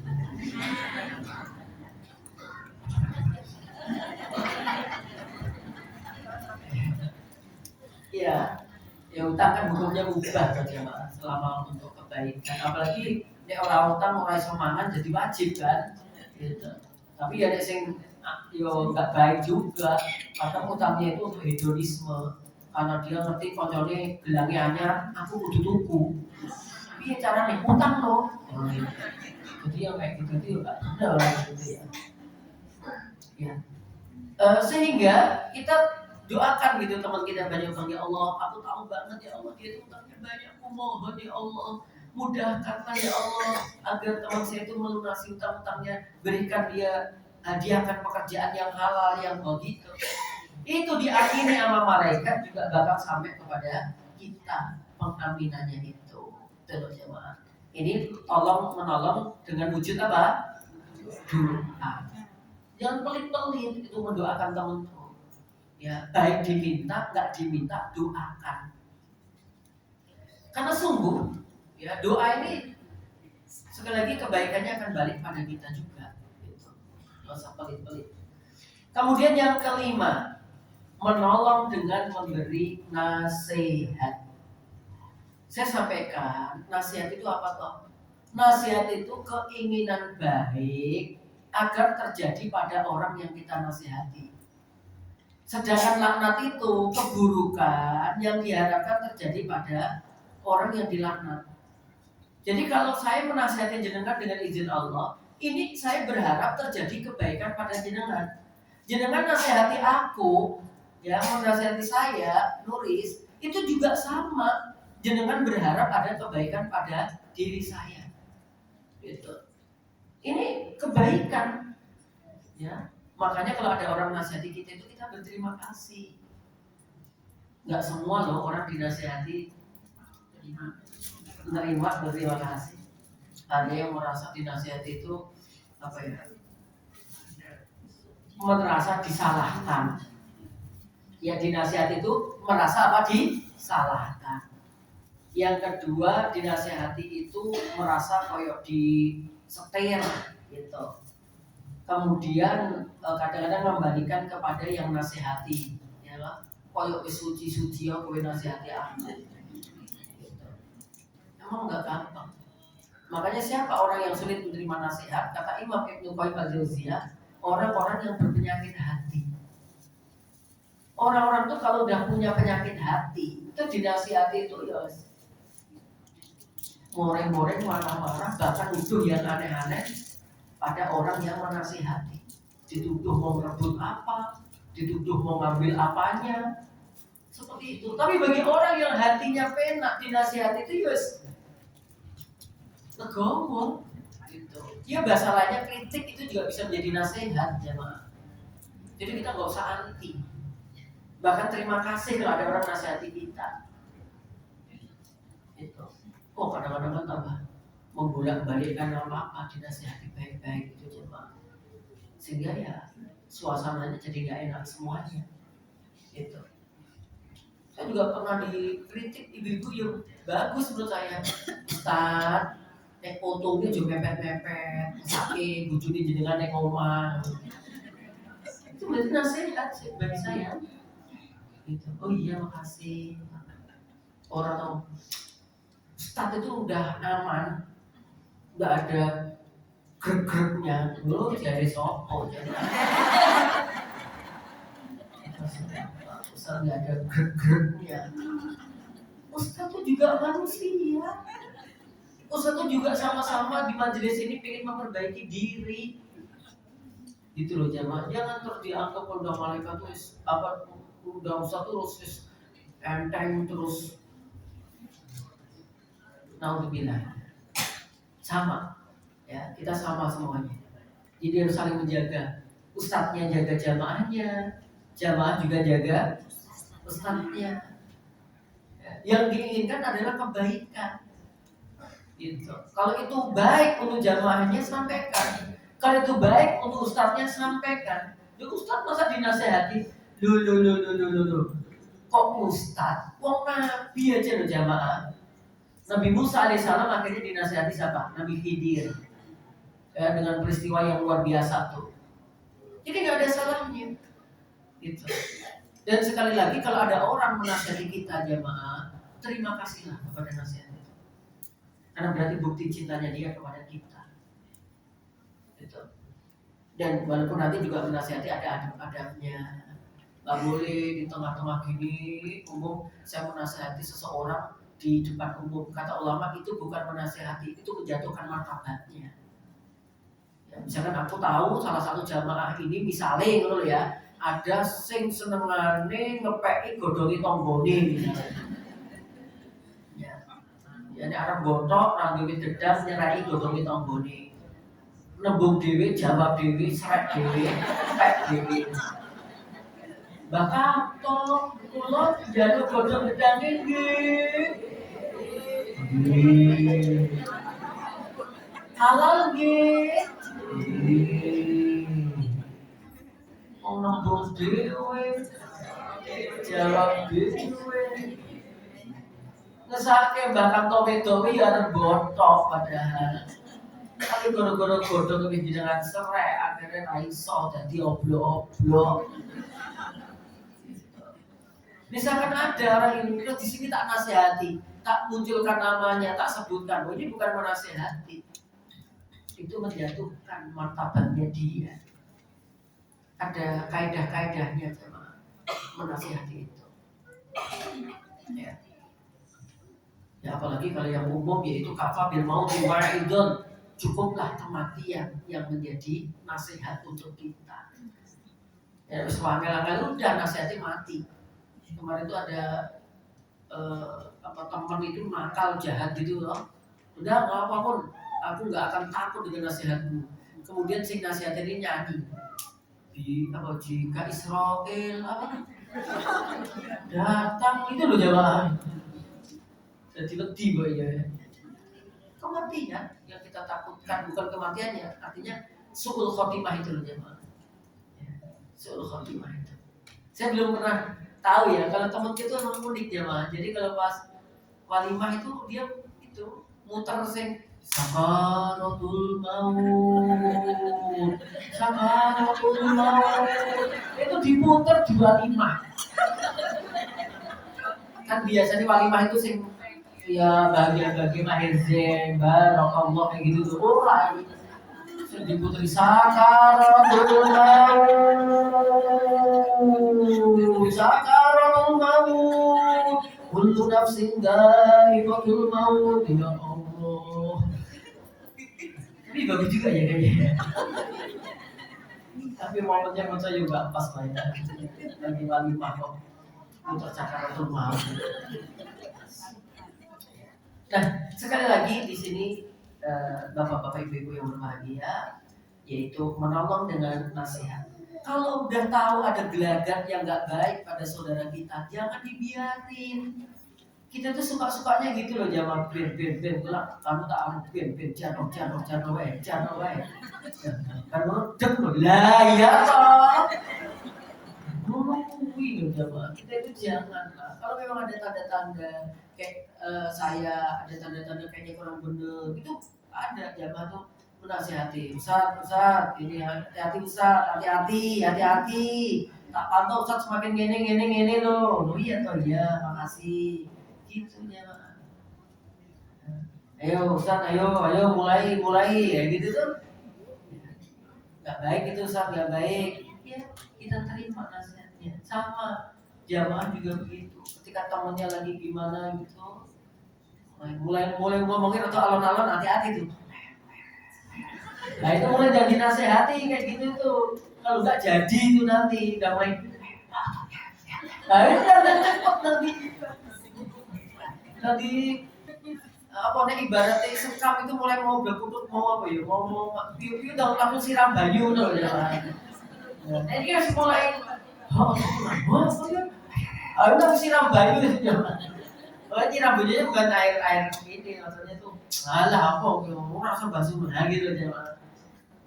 Iya. Ya utang kan hukumnya ubah saja Mas, selama untuk kebaikan. Apalagi nek orang utang orang iso mangan jadi wajib kan. Gitu. Tapi ya nek sing yo nggak baik juga. Kadang utangnya itu untuk hedonisme. Karena dia ngerti koncone gelangnya anyar, aku kudu tuku. Piye carane utang loh. Jadi yang kayak gitu itu enggak benar gitu ya. Ya. Sehingga kita doakan gitu teman kita banyak ya Allah, aku tahu banget ya Allah dia itu utangnya banyak, aku mohon ya Allah mudahkanlah ya Allah agar teman saya itu melunasi utang-utangnya, berikan dia hadiahkan pekerjaan yang halal yang begitu. Itu diamini sama malaikat juga bakal sampai kepada kita pengaminannya itu. Terus jemaah. Ini tolong menolong dengan wujud apa? Doa. Jangan pelit-pelit itu mendoakan temanku. Ya, baik diminta, nggak diminta, doakan. Karena sungguh, ya doa ini sekali lagi kebaikannya akan balik pada kita juga. Gitu. Nggak usah pelit-pelit. Kemudian yang kelima, menolong dengan memberi nasihat. Saya sampaikan, nasihat itu apa toh? Nasihat itu keinginan baik agar terjadi pada orang yang kita nasihati. Sedangkan laknat itu keburukan yang diharapkan terjadi pada orang yang dilaknat. Jadi kalau saya menasihati jenengan dengan izin Allah, ini saya berharap terjadi kebaikan pada jenengan. Jenengan nasihati aku, ya menasihati saya, Nuris, itu juga sama. Jenengan berharap ada kebaikan pada diri saya. Gitu. Ini kebaikan, ya. Makanya kalau ada orang nasihati kita itu kita berterima kasih. Nggak semua loh orang dinasihati terima. berterima kasih. Ada yang merasa dinasihati itu apa ya? Merasa disalahkan. Ya dinasihati itu merasa apa? Disalahkan. Yang kedua dinasihati itu merasa koyok di setir gitu. Kemudian kadang-kadang membalikan kepada yang nasihati, ya lah. Koyok suci-suci ya kowe nasihati aku. Gitu. Emang nggak gampang. Makanya siapa orang yang sulit menerima nasihat? Kata Imam Ibnu Qayyim al-Jauziyah, orang-orang yang berpenyakit hati. Orang-orang tuh kalau udah punya penyakit hati, itu dinasihati itu ya moreng-moreng, marah-marah, bahkan nuduh yang aneh-aneh pada orang yang menasihati. Dituduh mau merebut apa, dituduh mau ngambil apanya, seperti itu. Tapi bagi orang yang hatinya penak dinasihati itu yus legowo gitu. Ya bahasa lainnya kritik itu juga bisa menjadi nasihat jemaah. Jadi kita nggak usah anti. Bahkan terima kasih kalau ada orang nasihati kita. Itu. Oh kadang-kadang kan tambah membolak-balikkan apa-apa dinasihati baik-baik itu jemaah. Sehingga ya suasananya jadi nggak enak semuanya. Itu. Saya juga pernah dikritik ibu-ibu yang bagus menurut saya. Ustaz, fotonya juga mepet-mepet, sakit, bujuni jenengan yang ngomong. Itu berarti nasihat bagi saya. Gitu. Oh iya makasih. Orang tahu Ustaz itu udah aman, nggak ada greg-gregnya. Lo jadi sopo jadi. Ustaz nggak ada greg-gregnya. Ustaz itu juga manusia. Ustaz itu juga sama-sama di majelis ini pengen memperbaiki diri. Gitu loh jamaah. Jangan terus dianggap udah malaikat tuh apa udah Ustaz terus enteng terus. Naudzubillah. Sama. Ya, kita sama semuanya. Jadi harus saling menjaga. Ustadznya jaga jamaahnya, jamaah juga jaga ustadznya. Yang diinginkan adalah kebaikan. Gitu. Kalau itu baik untuk jamaahnya sampaikan. Kalau itu baik untuk ustadznya sampaikan. Ya ustadz masa dinasehati? Loh. Kok ustadz? Wong nabi aja loh jamaah. Nabi Musa alaihissalam akhirnya dinasehati siapa? Nabi Khidir. Ya, dengan peristiwa yang luar biasa tuh. Jadi nggak ada salahnya. Gitu. Dan sekali lagi kalau ada orang menasihati kita jamaah, terima kasihlah kepada nasihat. Karena berarti bukti cintanya dia kepada kita. Gitu. Dan walaupun nanti juga menasihati ada adab-adabnya. Gak boleh di tengah-tengah gini umum saya menasihati seseorang di depan umum. Kata ulama itu bukan menasihati, itu menjatuhkan martabatnya. Ya, misalkan aku tahu salah satu jamaah ini misalnya gitu ya, ada sing senengane ngepeki godhongi tanggane misalnya. Ya nek arep botok ra duwe dedam nyerai godhongi tanggane. Nembung dhewe, jawab dhewe, srek dhewe, pek dhewe. Bapak tolong kula njaluk godhong gedange nggih. Halal nggih. Wong nembung dhewe, jawab dhewe. Ngesake bahkan towe-towe ya arep botok padahal. Tapi gara-gara godhong kuwi jenengan serek akhirnya ra iso dadi oblok-oblok. Misalkan ada orang ini di sini tak nasihati, tak munculkan namanya, tak sebutkan, ini bukan menasihati. Itu menjatuhkan martabatnya dia. Ada kaidah-kaidahnya sama menasihati itu. Ya. Ya apalagi kalau yang umum yaitu kafa bil mauti wa'idun, cukuplah kematian yang menjadi nasihat untuk kita. Ya wis wangel-angel udah nasihati mati. Kemarin itu ada teman itu nakal jahat gitu loh. Udah nggak apapun, aku nggak akan takut dengan nasihatmu. Kemudian si nasihat ini nyanyi di jika Israel datang itu loh jamaah. Jadi lebih boy ya. kematian yang kita takutkan, bukan kematiannya. Artinya su'ul khotimah itu loh jemaah. Su'ul khotimah itu. Saya belum pernah tahu ya, kalau teman kita memang unik jemaah. Jadi kalau pas walimah itu dia itu muter sing sakaratul maut, sakaratul maut, itu diputer di walimah. Kan biasanya walimah itu sing ya bahagia-bahagia mahir zen, barakallah kayak gitu tuh. Orang sing diputer sakaratul maut, sakaratul maut, kullu nafsin dha'iqatul maut. Ya Allah. Tapi bagus juga ya kayaknya. Tapi momennya menurut saya juga pas banyak. Lagi walimah kok untuk sakaratul maut. Nah, sekali lagi di sini bapak-bapak ibu-ibu yang berbahagia, yaitu menolong dengan nasihat. Kalau udah tahu ada gelagat yang nggak baik pada saudara kita, jangan dibiarin. Kita tuh suka-sukanya gitu loh, jawab ben pulang, kamu tak amu ben jatuh kan dek loh, lah ya toh. Nungguin loh jawab. Kita itu jangan lah. Kalau memang ada tanda-tanda kayak saya ada tanda-tanda kayaknya kurang bener, itu ada jamaah tuh menasihati, Ustaz, ini hati-hati Ustaz, hati-hati. Tak pantau Ustaz semakin gini loh. Oh iya toh ya, makasih. Gitu jamaah. Ayo Ustaz, ayo mulai ya gitu tuh. Gak baik itu Ustaz, gak baik. Ya, kita terima nasihatnya. Sama jamaah juga begitu. Ketika temannya lagi gimana gitu, mulai ngomongin atau alon-alon, hati-hati tuh. Nah itu mulai jadi nasihati kayak gitu tuh. Kalau nggak jadi itu nanti damai. Nah itu udah cepet nanti apa nih ibaratnya sekam itu mulai mau berkutut mau apa ya mau piu-piu udah langsung siram banyu tuh ya. Nah ini harus mulai udah siram banyu gitu. Oh siram banyunya bukan air ini maksudnya tuh alah apa mau rasa basuh nah gitu aja.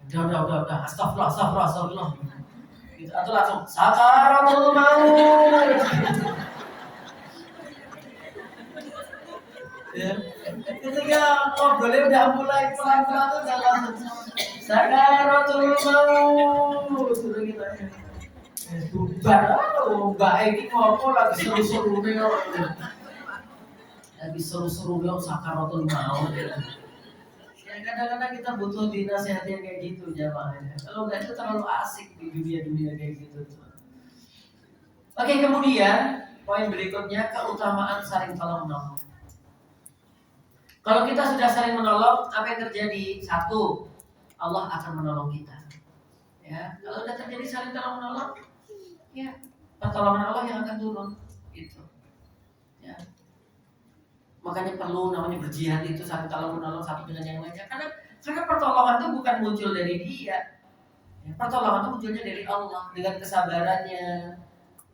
Udah astagfirullah gitu atau langsung sakaratul maut ya ketika ngobrolnya udah mulai pelan-pelan tuh udah langsung sakaratul maut sudah gitu aja bubar mbak ini ngomong lagi seru-serunya sakaratul maut kadang-kadang kita butuh dinasihatin kayak gitu jamaah. Kalau nggak itu terlalu asik di dunia kayak gitu. Oke, kemudian poin berikutnya keutamaan saling tolong menolong. Kalau kita sudah saling menolong, apa yang terjadi? Satu, Allah akan menolong kita. Ya, kalau sudah terjadi saling tolong menolong, ya pertolongan Allah yang akan turun. Gitu. Ya. Makanya perlu namanya berjihad itu saling tolong menolong satu dengan yang lainnya karena pertolongan itu bukan muncul dari dia ya, pertolongan itu munculnya dari Allah dengan kesabarannya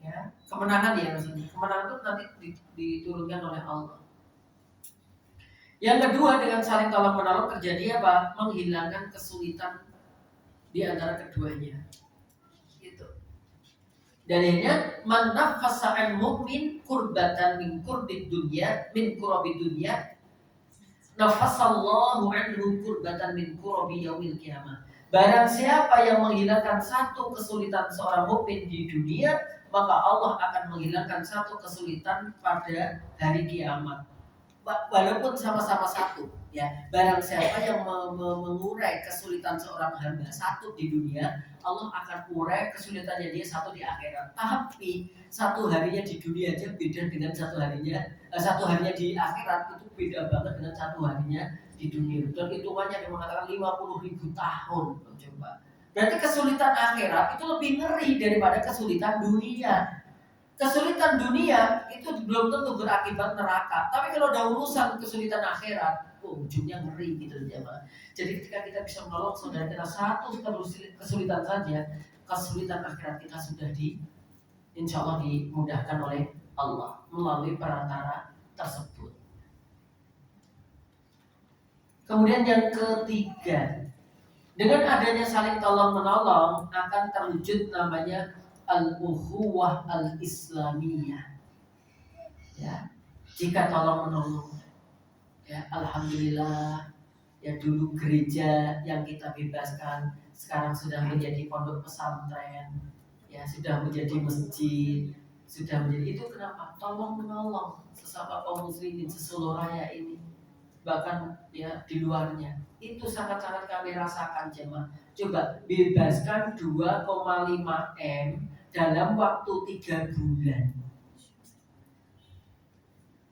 ya kemenangan ya maksudnya kemenangan itu nanti diturunkan oleh Allah. Yang kedua dengan saling tolong menolong terjadi apa? Menghilangkan kesulitan di antara keduanya. Dalilnya man nafasa an mu'min kurbatan min kurbid dunya min kurabid dunya nafasallahu anhu kurbatan min kurabi yaumil qiyamah. Barang siapa yang menghilangkan satu kesulitan seorang mukmin di dunia, maka Allah akan menghilangkan satu kesulitan pada hari kiamat. Walaupun sama-sama satu ya, barang siapa yang mengurai kesulitan seorang hamba satu di dunia, Allah akan urai kesulitannya dia satu di akhirat. Tapi satu harinya di dunia aja beda dengan satu harinya di akhirat itu beda banget dengan satu harinya di dunia. Dan hitungannya dia mengatakan 50.000 tahun. Coba. Berarti kesulitan akhirat itu lebih ngeri daripada kesulitan dunia. Kesulitan dunia itu belum tentu berakibat neraka. Tapi kalau ada urusan kesulitan akhirat, ujungnya ngeri gitu jemaah. Jadi ketika kita bisa menolong saudara kita satu kesulitan saja, kesulitan akhirat kita sudah insya Allah dimudahkan oleh Allah melalui perantara tersebut. Kemudian yang ketiga, dengan adanya saling tolong menolong akan terwujud namanya al-ukhuwah al-islamiyah. Ya, jika tolong menolong, ya alhamdulillah, ya dulu gereja yang kita bebaskan sekarang sudah menjadi pondok pesantren, ya sudah menjadi masjid, sudah menjadi itu kenapa? Tolong menolong sesama kaum muslimin seseluruh raya ini, bahkan ya di luarnya. Itu sangat-sangat kami rasakan jemaah. Coba bebaskan 2,5 M dalam waktu 3 bulan.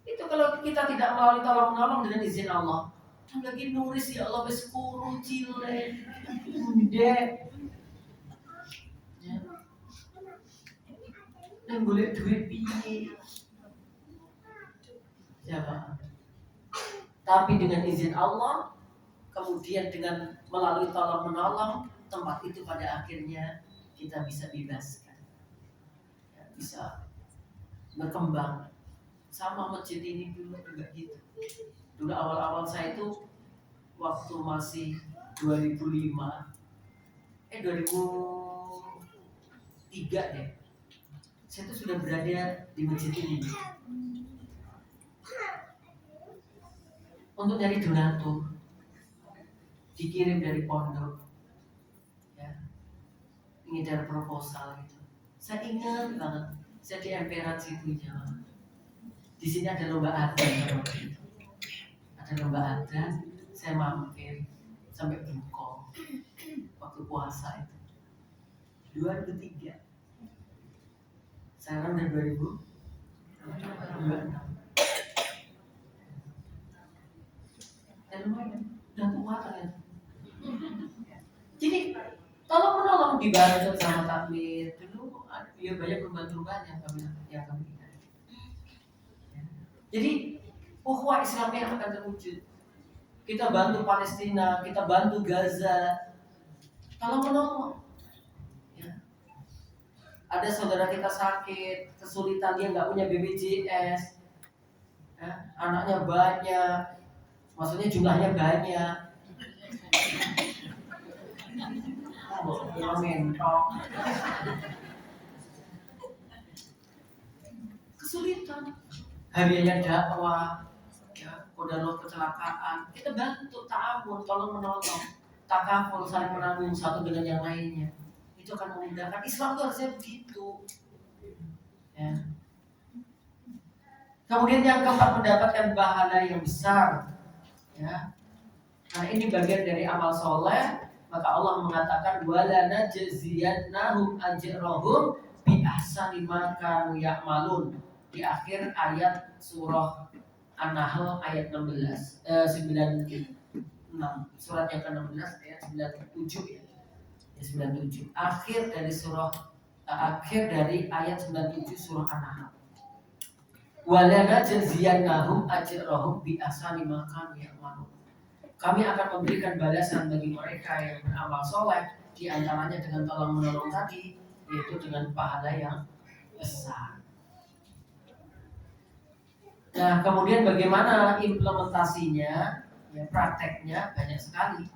Itu kalau kita tidak melalui tolong menolong dengan izin Allah. Lagi nulis ya Allah wis kuru cile. Ndek. Ya. Nang golek duit piye? Siapa? Tapi dengan izin Allah, kemudian dengan melalui tolong menolong, tempat itu pada akhirnya kita bisa bebaskan, ya, bisa berkembang. Sama masjid ini dulu juga gitu. Dulu awal-awal saya itu waktu masih 2005, 2003 deh. Saya tuh sudah berada di masjid ini untuk nyari donatur, dikirim dari pondok, ya, ngidar proposal gitu. Saya ingat banget, saya di emperan situ Jawa. Di sini ada lomba adan, ada lomba adan, saya mampir sampai buka waktu puasa itu 2003. Sekarang udah 2026. Ya lumayan, udah tua kan. Jadi tolong menolong dibantu sama takmir dulu, ya banyak perubahan yang kami lihat. Jadi ukhuwah Islamiyah akan terwujud. Kita bantu Palestina, kita bantu Gaza. Kalau menolong, ya. Ada saudara kita sakit, kesulitan, dia nggak punya BPJS, ya. Anaknya banyak, maksudnya jumlahnya banyak. Kesulitan. Harianya dakwah, ya, kodar kecelakaan, kita bantu, ta'awun, tolong menolong, takaful, saling menanggung satu dengan yang lainnya. Itu akan memudahkan. Islam itu harusnya begitu. Ya. Kemudian yang keempat, mendapatkan pahala yang besar. Ya. Nah ini bagian dari amal soleh. Maka Allah mengatakan wala najziyannahum ajrahum bi ahsani ma kanu ya'malun. Di akhir ayat surah An-Nahl ayat 96, surat yang ke-16 ayat 97 ya. 97. Akhir dari ayat 97 surah An-Nahl. Wala najziyannahum ajrahum bi ahsani ma kanu ya'malun. Kami akan memberikan balasan bagi mereka yang beramal soleh, di antaranya dengan tolong menolong tadi, yaitu dengan pahala yang besar. Nah, kemudian bagaimana implementasinya? Ya, prakteknya banyak sekali.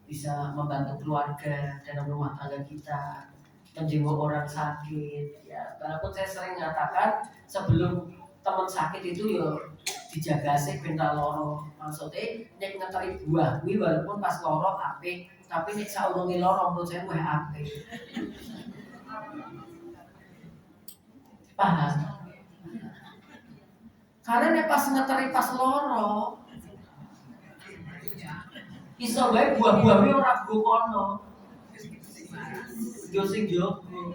Bisa membantu keluarga dalam rumah tangga kita, menjenguk orang sakit. Ya, walaupun saya sering mengatakan sebelum teman sakit itu ya dijaga sih bentar loro. Maksudnya nek ngeteri buah kuwi walaupun pas loro apik, tapi nek saurunge loro menurut saya luwih apik. Paham? Karena nek pas ngeteri pas loro iso wae buah-buah kuwi ora go kono. Yo sing jogo.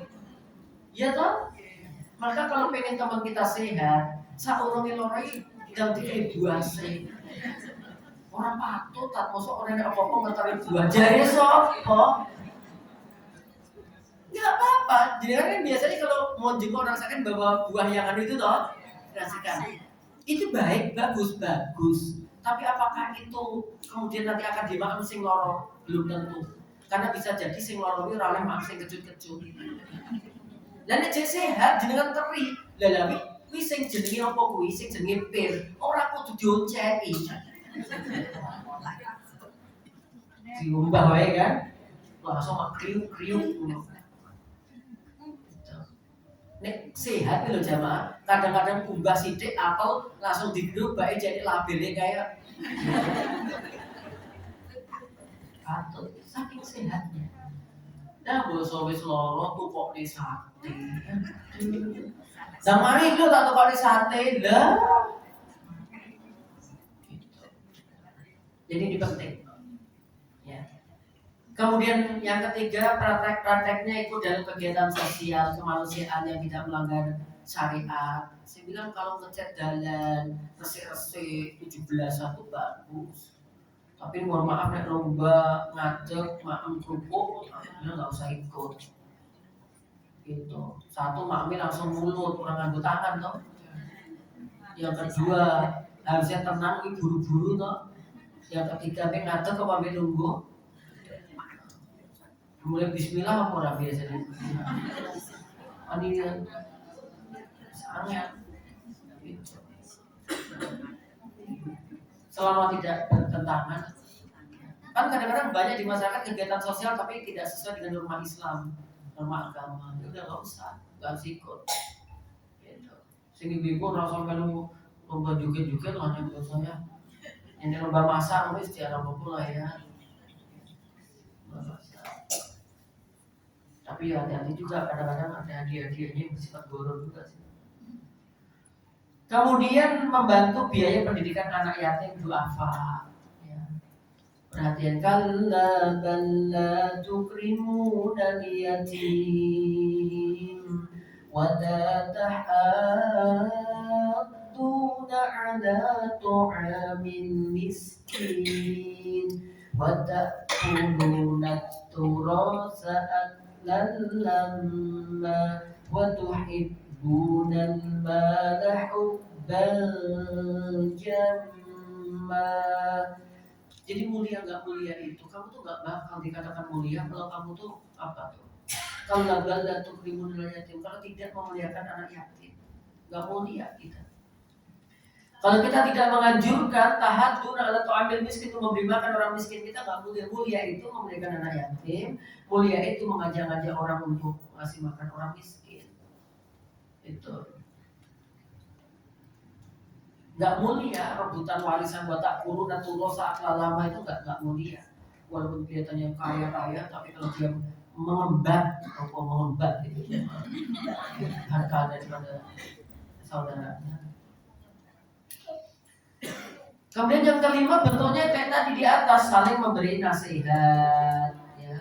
Iya toh? Maka kalau pengen teman kita sehat, saurunge loro iki ganti buah sih. Orang patut tak mosok orang yang apa-apa ngeteri buah jare sapa? Enggak apa-apa. Jadi kan biasanya kalau mau jenguk orang sakit bawa buah yang ada itu toh, kasihkan. Itu baik, bagus. Tapi apakah itu kemudian nanti akan dimakan sing loro? Belum tentu. Karena bisa jadi sing loro ini ora makan sing kecut-kecut. Lah nek sehat jenengan teri. Lah kuwi sing jenenge apa kuwi? Sing jenenge pil. Ora kudu dionceki. Diumbah wae kan, langsung kriuk. Nek sehat lho jamaah, kadang-kadang umbah sidik apel langsung digrup bae jadi labelnya kayak patut saking sehatnya. Nah, bosok wis loro tukok di sate. Nah, mari lu tak tukok di sate lah. Jadi ini penting. Ya. Kemudian yang ketiga, praktek-prakteknya itu dalam kegiatan sosial kemanusiaan yang tidak melanggar syariat. Saya bilang kalau ngecat jalan resik-resik 17 itu bagus. Tapi mohon maaf nek lomba ngadeg maem kerupuk, nggak usah ikut. Gitu. Satu makmi langsung mulut, kurang nganggo tangan toh. Yang kedua harusnya tenang, buru-buru toh. Yang ketiga ngadeg apa nunggu? Mulai bismillah apa ora biasanya? Ani sangat selama tidak bertentangan. Kan kadang-kadang banyak di masyarakat kegiatan sosial tapi tidak sesuai dengan norma Islam, norma agama. Ya udah nggak usah ikut. Gitu. Sing ibu rasa kalau lomba joget-joget lah yang biasanya. Ini lomba masak wis diarah apa lah ya. Tapi hati-hati juga kadang-kadang ada hadiah-hadiahnya yang bersifat goro juga sih. Kemudian membantu biaya pendidikan anak yatim duafa. Ya. Perhatian kalla balla tukrimuna yatim wa la tahadduna ala tu'amil miskin wa ta'kuluna turasa lamma wa tuhibbunal mala hubban jamma. Jadi mulia nggak mulia itu, kamu tuh nggak bakal dikatakan mulia kalau kamu tuh apa tuh? Kalau gagal dan tuh kriminal yatim, kalau tidak memuliakan anak yatim, nggak mulia kita. Kalau kita tidak menganjurkan tahadun atau ambil miskin untuk memberi makan orang miskin, kita nggak mulia. Mulia itu memuliakan anak yatim, mulia itu mengajak-ajak orang untuk ngasih makan orang miskin. Itu nggak mulia. Rebutan warisan buat tak kurun dan turun saat lama itu nggak mulia. Walaupun kelihatannya kaya, tapi kalau dia mengembat itu harta daripada saudaranya. Kemudian yang kelima bentuknya kayak tadi di atas, saling memberi nasihat, ya.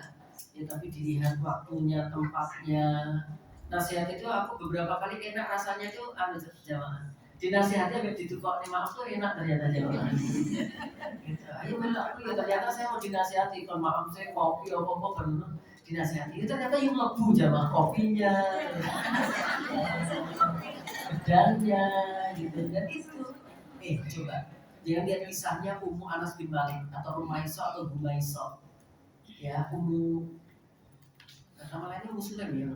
Tapi dilihat waktunya, tempatnya. Nasihat itu aku beberapa kali enak rasanya tuh jamaah. Dinasihati habis ditukar nih maaf tuh enak ternyata jamaah. Gitu. Ayo benar aku ya ternyata saya mau dinasihati kalau maaf saya kopi apa perlu dinasihati. Itu ternyata yang lebu jamaah kopinya, bedanya, gitu. Dan itu, coba. Dia lihat kisahnya Ummu Anas bin Malik atau Rumaiso atau Gumaiso. Ya, Ummu nama lainnya Muslim ya.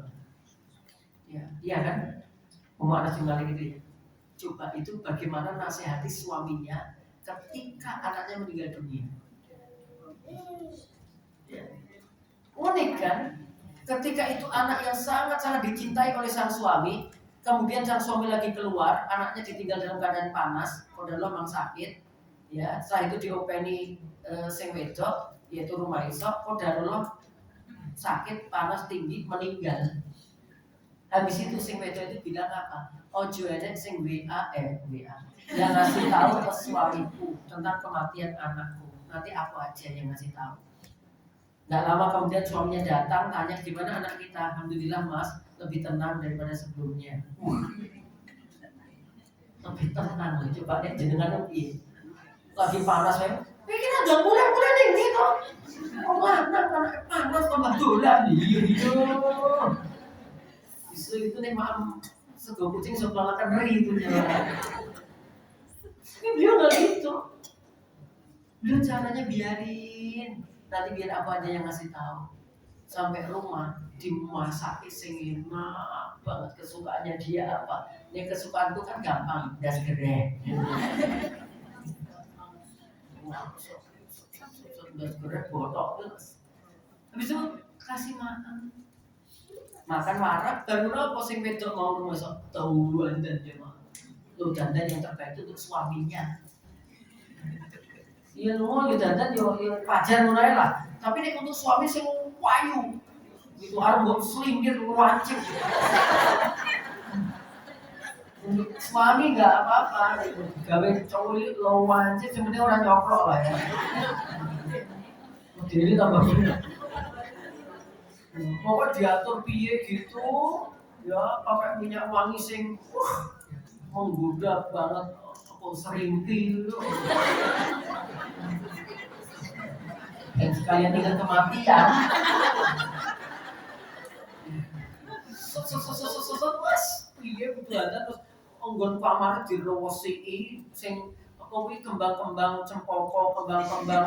Iya kan? Ummu Anas bin Malik itu ya. Coba itu bagaimana nasihati suaminya ketika anaknya meninggal dunia. Ya. Unik kan? Ketika itu anak yang sangat-sangat dicintai oleh sang suami, kemudian sang suami lagi keluar, anaknya ditinggal dalam keadaan panas, kodarullah memang sakit, ya. Setelah itu diopeni sing wedok, yaitu Rumaiso, kodarullah sakit, panas tinggi, meninggal. Habis itu sing wedok itu bilang apa? Ojo enek sing WA. Yang ngasih tahu ke suamiku tentang kematian anakku. Nanti aku aja yang ngasih tahu. Gak lama kemudian suaminya datang tanya gimana anak kita. Alhamdulillah mas, lebih tenang daripada sebelumnya. Lebih tenang, coba deh jenengan lebih. Lagi panas ya. Pikir ada bulan-bulan ini toh. Oh anak panas tambah dolan. Iya. Isu itu nih maaf sego kucing sebelah keri itu ya. Ini beliau nggak gitu. Beliau caranya biarin. Nanti biar aku aja yang ngasih tahu. Sampai rumah dimasak sing enak banget, kesukaannya dia apa? Ini kesukaanku kan gampang, das gede. Udah sebenarnya botok terus. Habis itu kasih makan warak baru apa sing wedok mau masuk tahu dan jemaah. Lo dandan yang terbaik itu untuk suaminya. Iya lo dandan yo wajar mulai lah. Tapi nek untuk suami sing wayu itu harus buat selingkir wajib. Untuk suami nggak apa-apa, gawe cowok lo wajib sebenarnya orang nyokrok lah ya. Jadi tambah bener. Pokoknya diatur piye gitu, ya pakai minyak wangi sing menggoda banget, apa seringkil. Dan sekalian dengan kematian. Mas, piye bulan terus nggon kamar dirowosiki sing apa kuwi kembang-kembang cempaka, kembang-kembang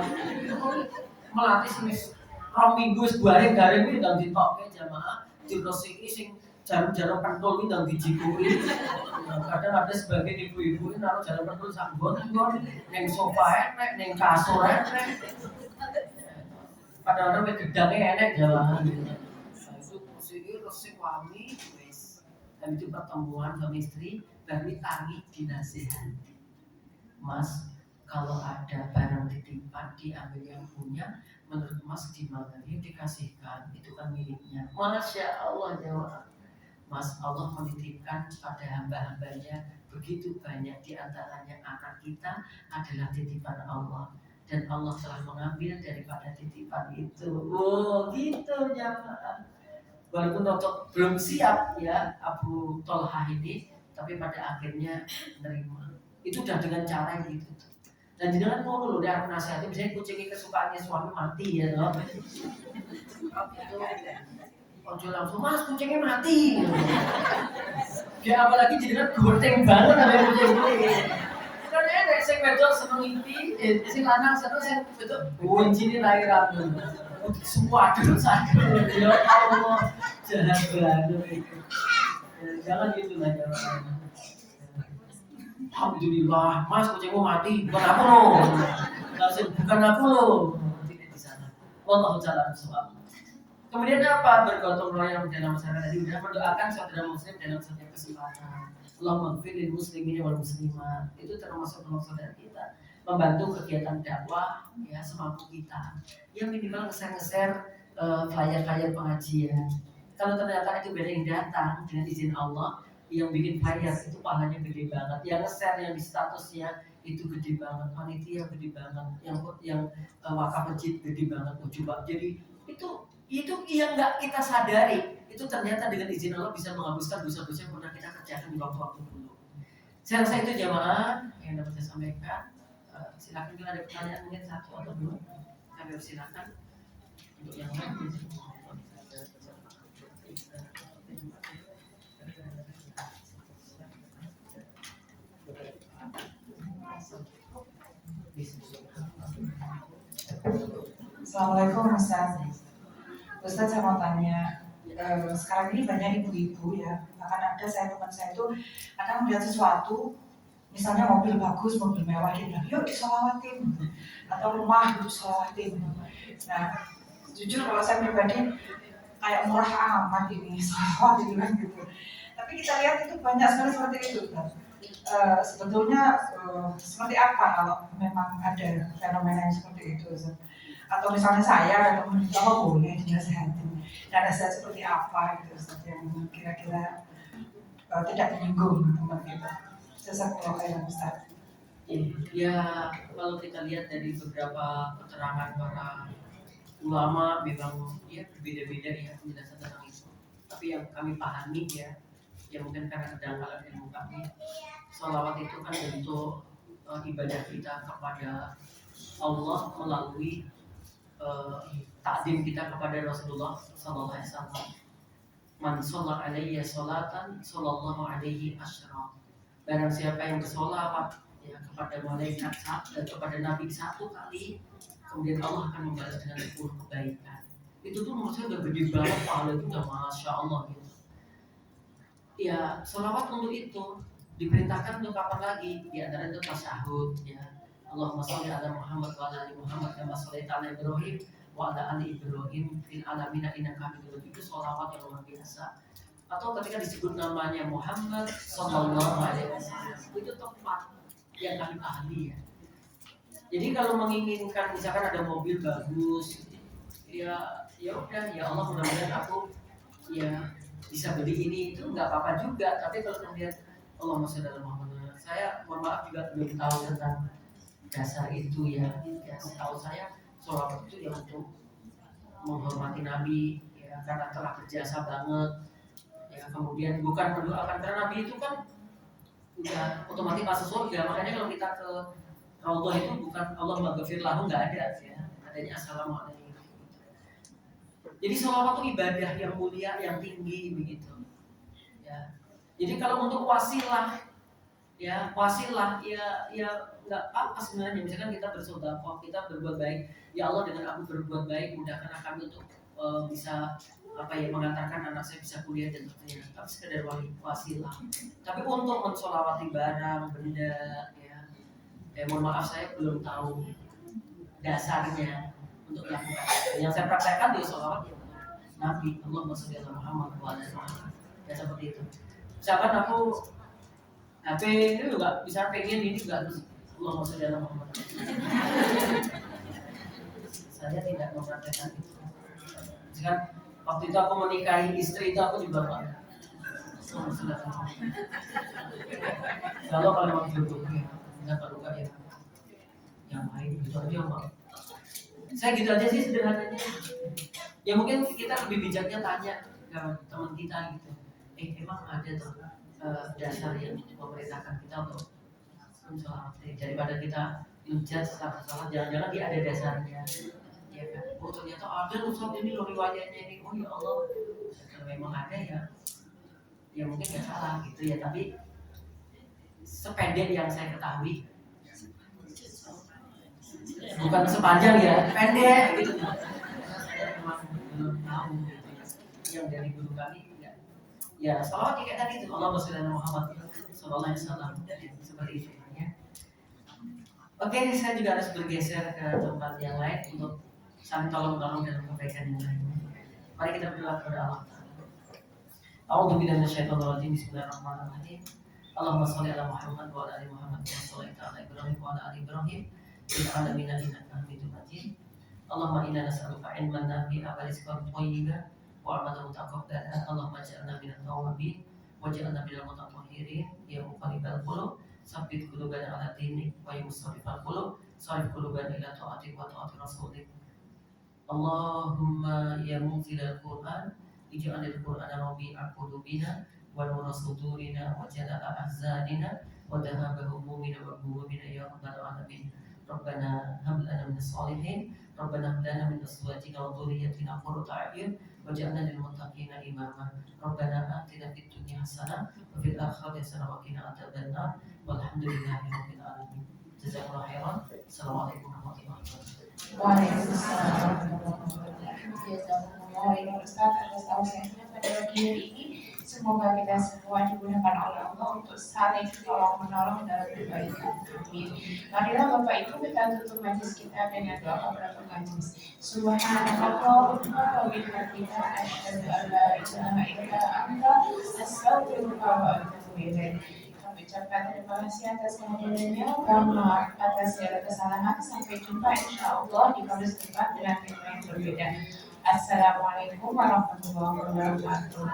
melati sing wis 2 minggu wis garing-garing kuwi ndang ditokke jamaah dirosiki sing jarum-jarum pentul kuwi ndang dijikuki. Kadang ada sebagian ibu-ibu naruh jarum pentul sak nggon ning sofa enek, ning kasur enek. Kadang-kadang wis gedange enek jamaah. Itu kursi resik wangi wis. Dan itu pertemuan suami istri baru tangi dinasihati. Mas, kalau ada barang titipan diambil yang punya, menurut Mas gimana? Ini dikasihkan, itu kan miliknya. Masya Allah jawab. Mas, Allah menitipkan pada hamba-hambanya begitu banyak, diantaranya anak kita adalah titipan Allah. Dan Allah telah mengambil daripada titipan itu. Oh gitu jamaah. Walaupun Toto belum siap ya Abu Tolha ini, tapi pada akhirnya menerima. Itu udah dengan cara yang gitu. Dan jangan ngono loh, dia nasihatnya misalnya kucingnya kesukaannya suami mati ya loh. Ojo langsung mas kucingnya mati. Ya apalagi jadikan goteng banget ada kucing ini. Kan enak sing wedok seneng mimpi, sing lanang seneng sing wedok kuncine lahiran. Semua dulu sakit, ya Allah, jahat banget itu. Jangan gitu lah jangan. Alhamdulillah, mas kucingmu mati, bukan aku loh, bukan aku loh. Tidak di sana. Wallahu ta'ala bishawab. Kemudian apa bergotong royong dalam masyarakat tadi sudah mendoakan saudara muslim dalam setiap kesempatan. Allahumma ighfir lil muslimin wal muslimat. Itu termasuk saudara kita. Membantu kegiatan dakwah ya semampu kita. Ya minimal nge-share flyer-flyer pengajian. Kalau ternyata itu beda yang datang dengan izin Allah, yang bikin flyer itu pahalanya gede banget. Yang nge-share yang di statusnya itu gede banget, panitia gede banget, yang wakaf masjid gede banget. Coba jadi itu yang nggak kita sadari itu ternyata dengan izin Allah bisa menghapuskan dosa-dosa yang pernah kita kerjakan di waktu-waktu dulu. Saya rasa itu jamaah yang dapat saya sampaikan. Silakan kalau ada pertanyaan mungkin 1 atau 2 kami silakan untuk yang lain. Assalamualaikum Ustaz, saya mau tanya, sekarang ini banyak ibu-ibu ya, bahkan ada teman saya itu kadang melihat sesuatu, misalnya mobil bagus, mobil mewah, dia bilang, yuk disolawatin, atau rumah disolawatin. Nah, jujur kalau saya pribadi kayak murah amat ini, solawat gitu kan gitu. Tapi kita lihat itu banyak sekali seperti itu kan. Sebetulnya seperti apa kalau memang ada fenomena yang seperti itu Ustaz? Atau misalnya saya ada teman apa boleh dinasihatin dan nasihat seperti apa gitu Ustaz yang kira-kira tidak menyinggung teman kita. Jazakallahu khairan Ustaz. Ya kalau kita lihat dari beberapa keterangan para ulama memang ya berbeda-beda ya penjelasan tentang itu. Tapi yang kami pahami ya mungkin karena kedangkalan ilmu kami, sholawat itu kan bentuk ibadah kita kepada Allah melalui takdim kita kepada Rasulullah sallallahu alaihi wasallam. Man shalla alaihi sholatan sallallahu alaihi asyra. Barang siapa yang bersolawat ya kepada malaikat dan kepada Nabi 1 kali, kemudian Allah akan membalas dengan 10 kebaikan. Itu tuh maksudnya udah gede banget, pahala itu udah masya Allah gitu. Ya sholawat untuk itu diperintahkan untuk kapan lagi? Di antara itu tasyahud ya. Allahumma sholli ala Muhammad wa ala ali Muhammad kama shallaita ala Ibrahim wa ala ali Ibrahim fil alamin innaka Hamidum Majid. Itu sholawat yang luar biasa. Atau ketika disebut namanya Muhammad sallallahu alaihi wasallam, itu tepat yang kami ahli ya. Jadi kalau menginginkan misalkan ada mobil bagus, ya udah ya Allah mudah-mudahan aku ya bisa beli ini, itu nggak apa-apa juga. Tapi kalau kemudian Allahumma sholli ala Muhammad, saya mohon maaf juga belum tahu tentang dasar itu ya. Ya setahu saya sholawat itu ya untuk menghormati Nabi ya, karena telah berjasa banget ya. Kemudian bukan mendoakan, karena Nabi itu kan udah otomatis masuk surga. Makanya kalau kita ke Raudhah itu bukan Allah maghfir lahu, nggak ada ya, adanya assalamualaikum. Jadi sholawat itu ibadah yang mulia, yang tinggi begitu ya. Jadi kalau untuk wasilah ya nggak apa sebenarnya. Misalkan kita bersedekah, kita berbuat baik, ya Allah dengan aku berbuat baik mudahkan kami untuk bisa mengantarkan anak saya bisa kuliah dan sebagainya. Tapi sekedar wasilah. Tapi untuk mensolawati barang benda ya, mohon maaf saya belum tahu dasarnya untuk melakukan. Yang saya praktekkan di sholawat ya Nabi, Allahumma sholli ala Muhammad wa ala ali Muhammad. Ya seperti itu. Misalkan aku HP itu juga bisa pengen ini juga harus Allahumma sholli ala Muhammad. Saya tidak mempraktekkan itu. Misalkan waktu itu aku menikahi istri itu aku juga Pak. Kalau mau jodohnya, enggak kalau enggak ya yang lain gitu aja Pak. Saya gitu aja sih sederhananya. Ya mungkin kita lebih bijaknya tanya ke teman kita gitu. Emang ada tuh dasar yang memerintahkan kita untuk mensolawat, daripada kita menjudge salah, jangan-jangan dia ada dasarnya. Ya kan? Oh ternyata ada Ustaz ini loh riwayatnya ini. Oh ya Allah, kalau memang ada ya mungkin nggak salah gitu ya. Tapi sependek yang saya ketahui, bukan sepanjang ya, pendek gitu. Saya memang belum tahu gitu. Yang dari guru kami ya salawat kayak tadi itu Allahumma sholli ala Muhammad sallallahu alaihi wasallam, seperti itu ya. Oke, saya juga harus bergeser ke tempat yang lain untuk saling tolong-tolong dalam kebaikan yang lain. Mari kita berdoa kepada Allah. A'udzu billahi minasyaitonir rajim. Bismillahirrahmanirrahim. Allahumma sholli ala Muhammad wa ala ali Muhammad kama shallaita ala Ibrahim wa ala ali Ibrahim fil alamin innaka Hamidum Majid. Allahumma inna nas'aluka ilman nafi'an wa rizqan thayyiban wa amalan mutaqabbalan. Allahumma ij'alna minat tawwabin waj'alna minal mutatahhirin ya muqallibal qulub tsabbit qulubana ala dinik wa ya musarrifal qulub sarif qulubana ila ta'atik wa ta'ati rasulik. Allahumma ya munzilal Qur'an ij'alil Qur'ana rabi'a qulubina wa nura sudurina wa jalaa ahzanina wa dhahaba humumina wa ghumumina ya rabbal alamin. Rabbana hab lana minas sholihin Rabbana hab lana min azwajina wa dhurriyyatina qurrata a'yun waj'alna lil muttaqina imama. Rabbana atina fid dunya hasanah wa fil akhirati hasanah wa qina adzabannar. Walhamdulillahi rabbil alamin. Jazakallahu khairan. Assalamualaikum warahmatullahi wabarakatuh. Waalaikumsalam warahmatullahi wabarakatuh. Atas tausiahnya pada pagi hari ini, semoga kita semua digunakan oleh Allah untuk saling tolong menolong dalam kebaikan. Amin. Marilah Bapak Ibu kita tutup majlis kita dengan doa beberapa majlis. Subhanallahumma wa bihamdika asyhadu an la ilaha illa anta astaghfiruka wa atubu ilaik. Ucapkan terima kasih atas kehadirannya, maaf atas segala kesalahan. Sampai jumpa insyaallah di kamis depan dengan tema yang berbeda. Assalamualaikum warahmatullahi wabarakatuh.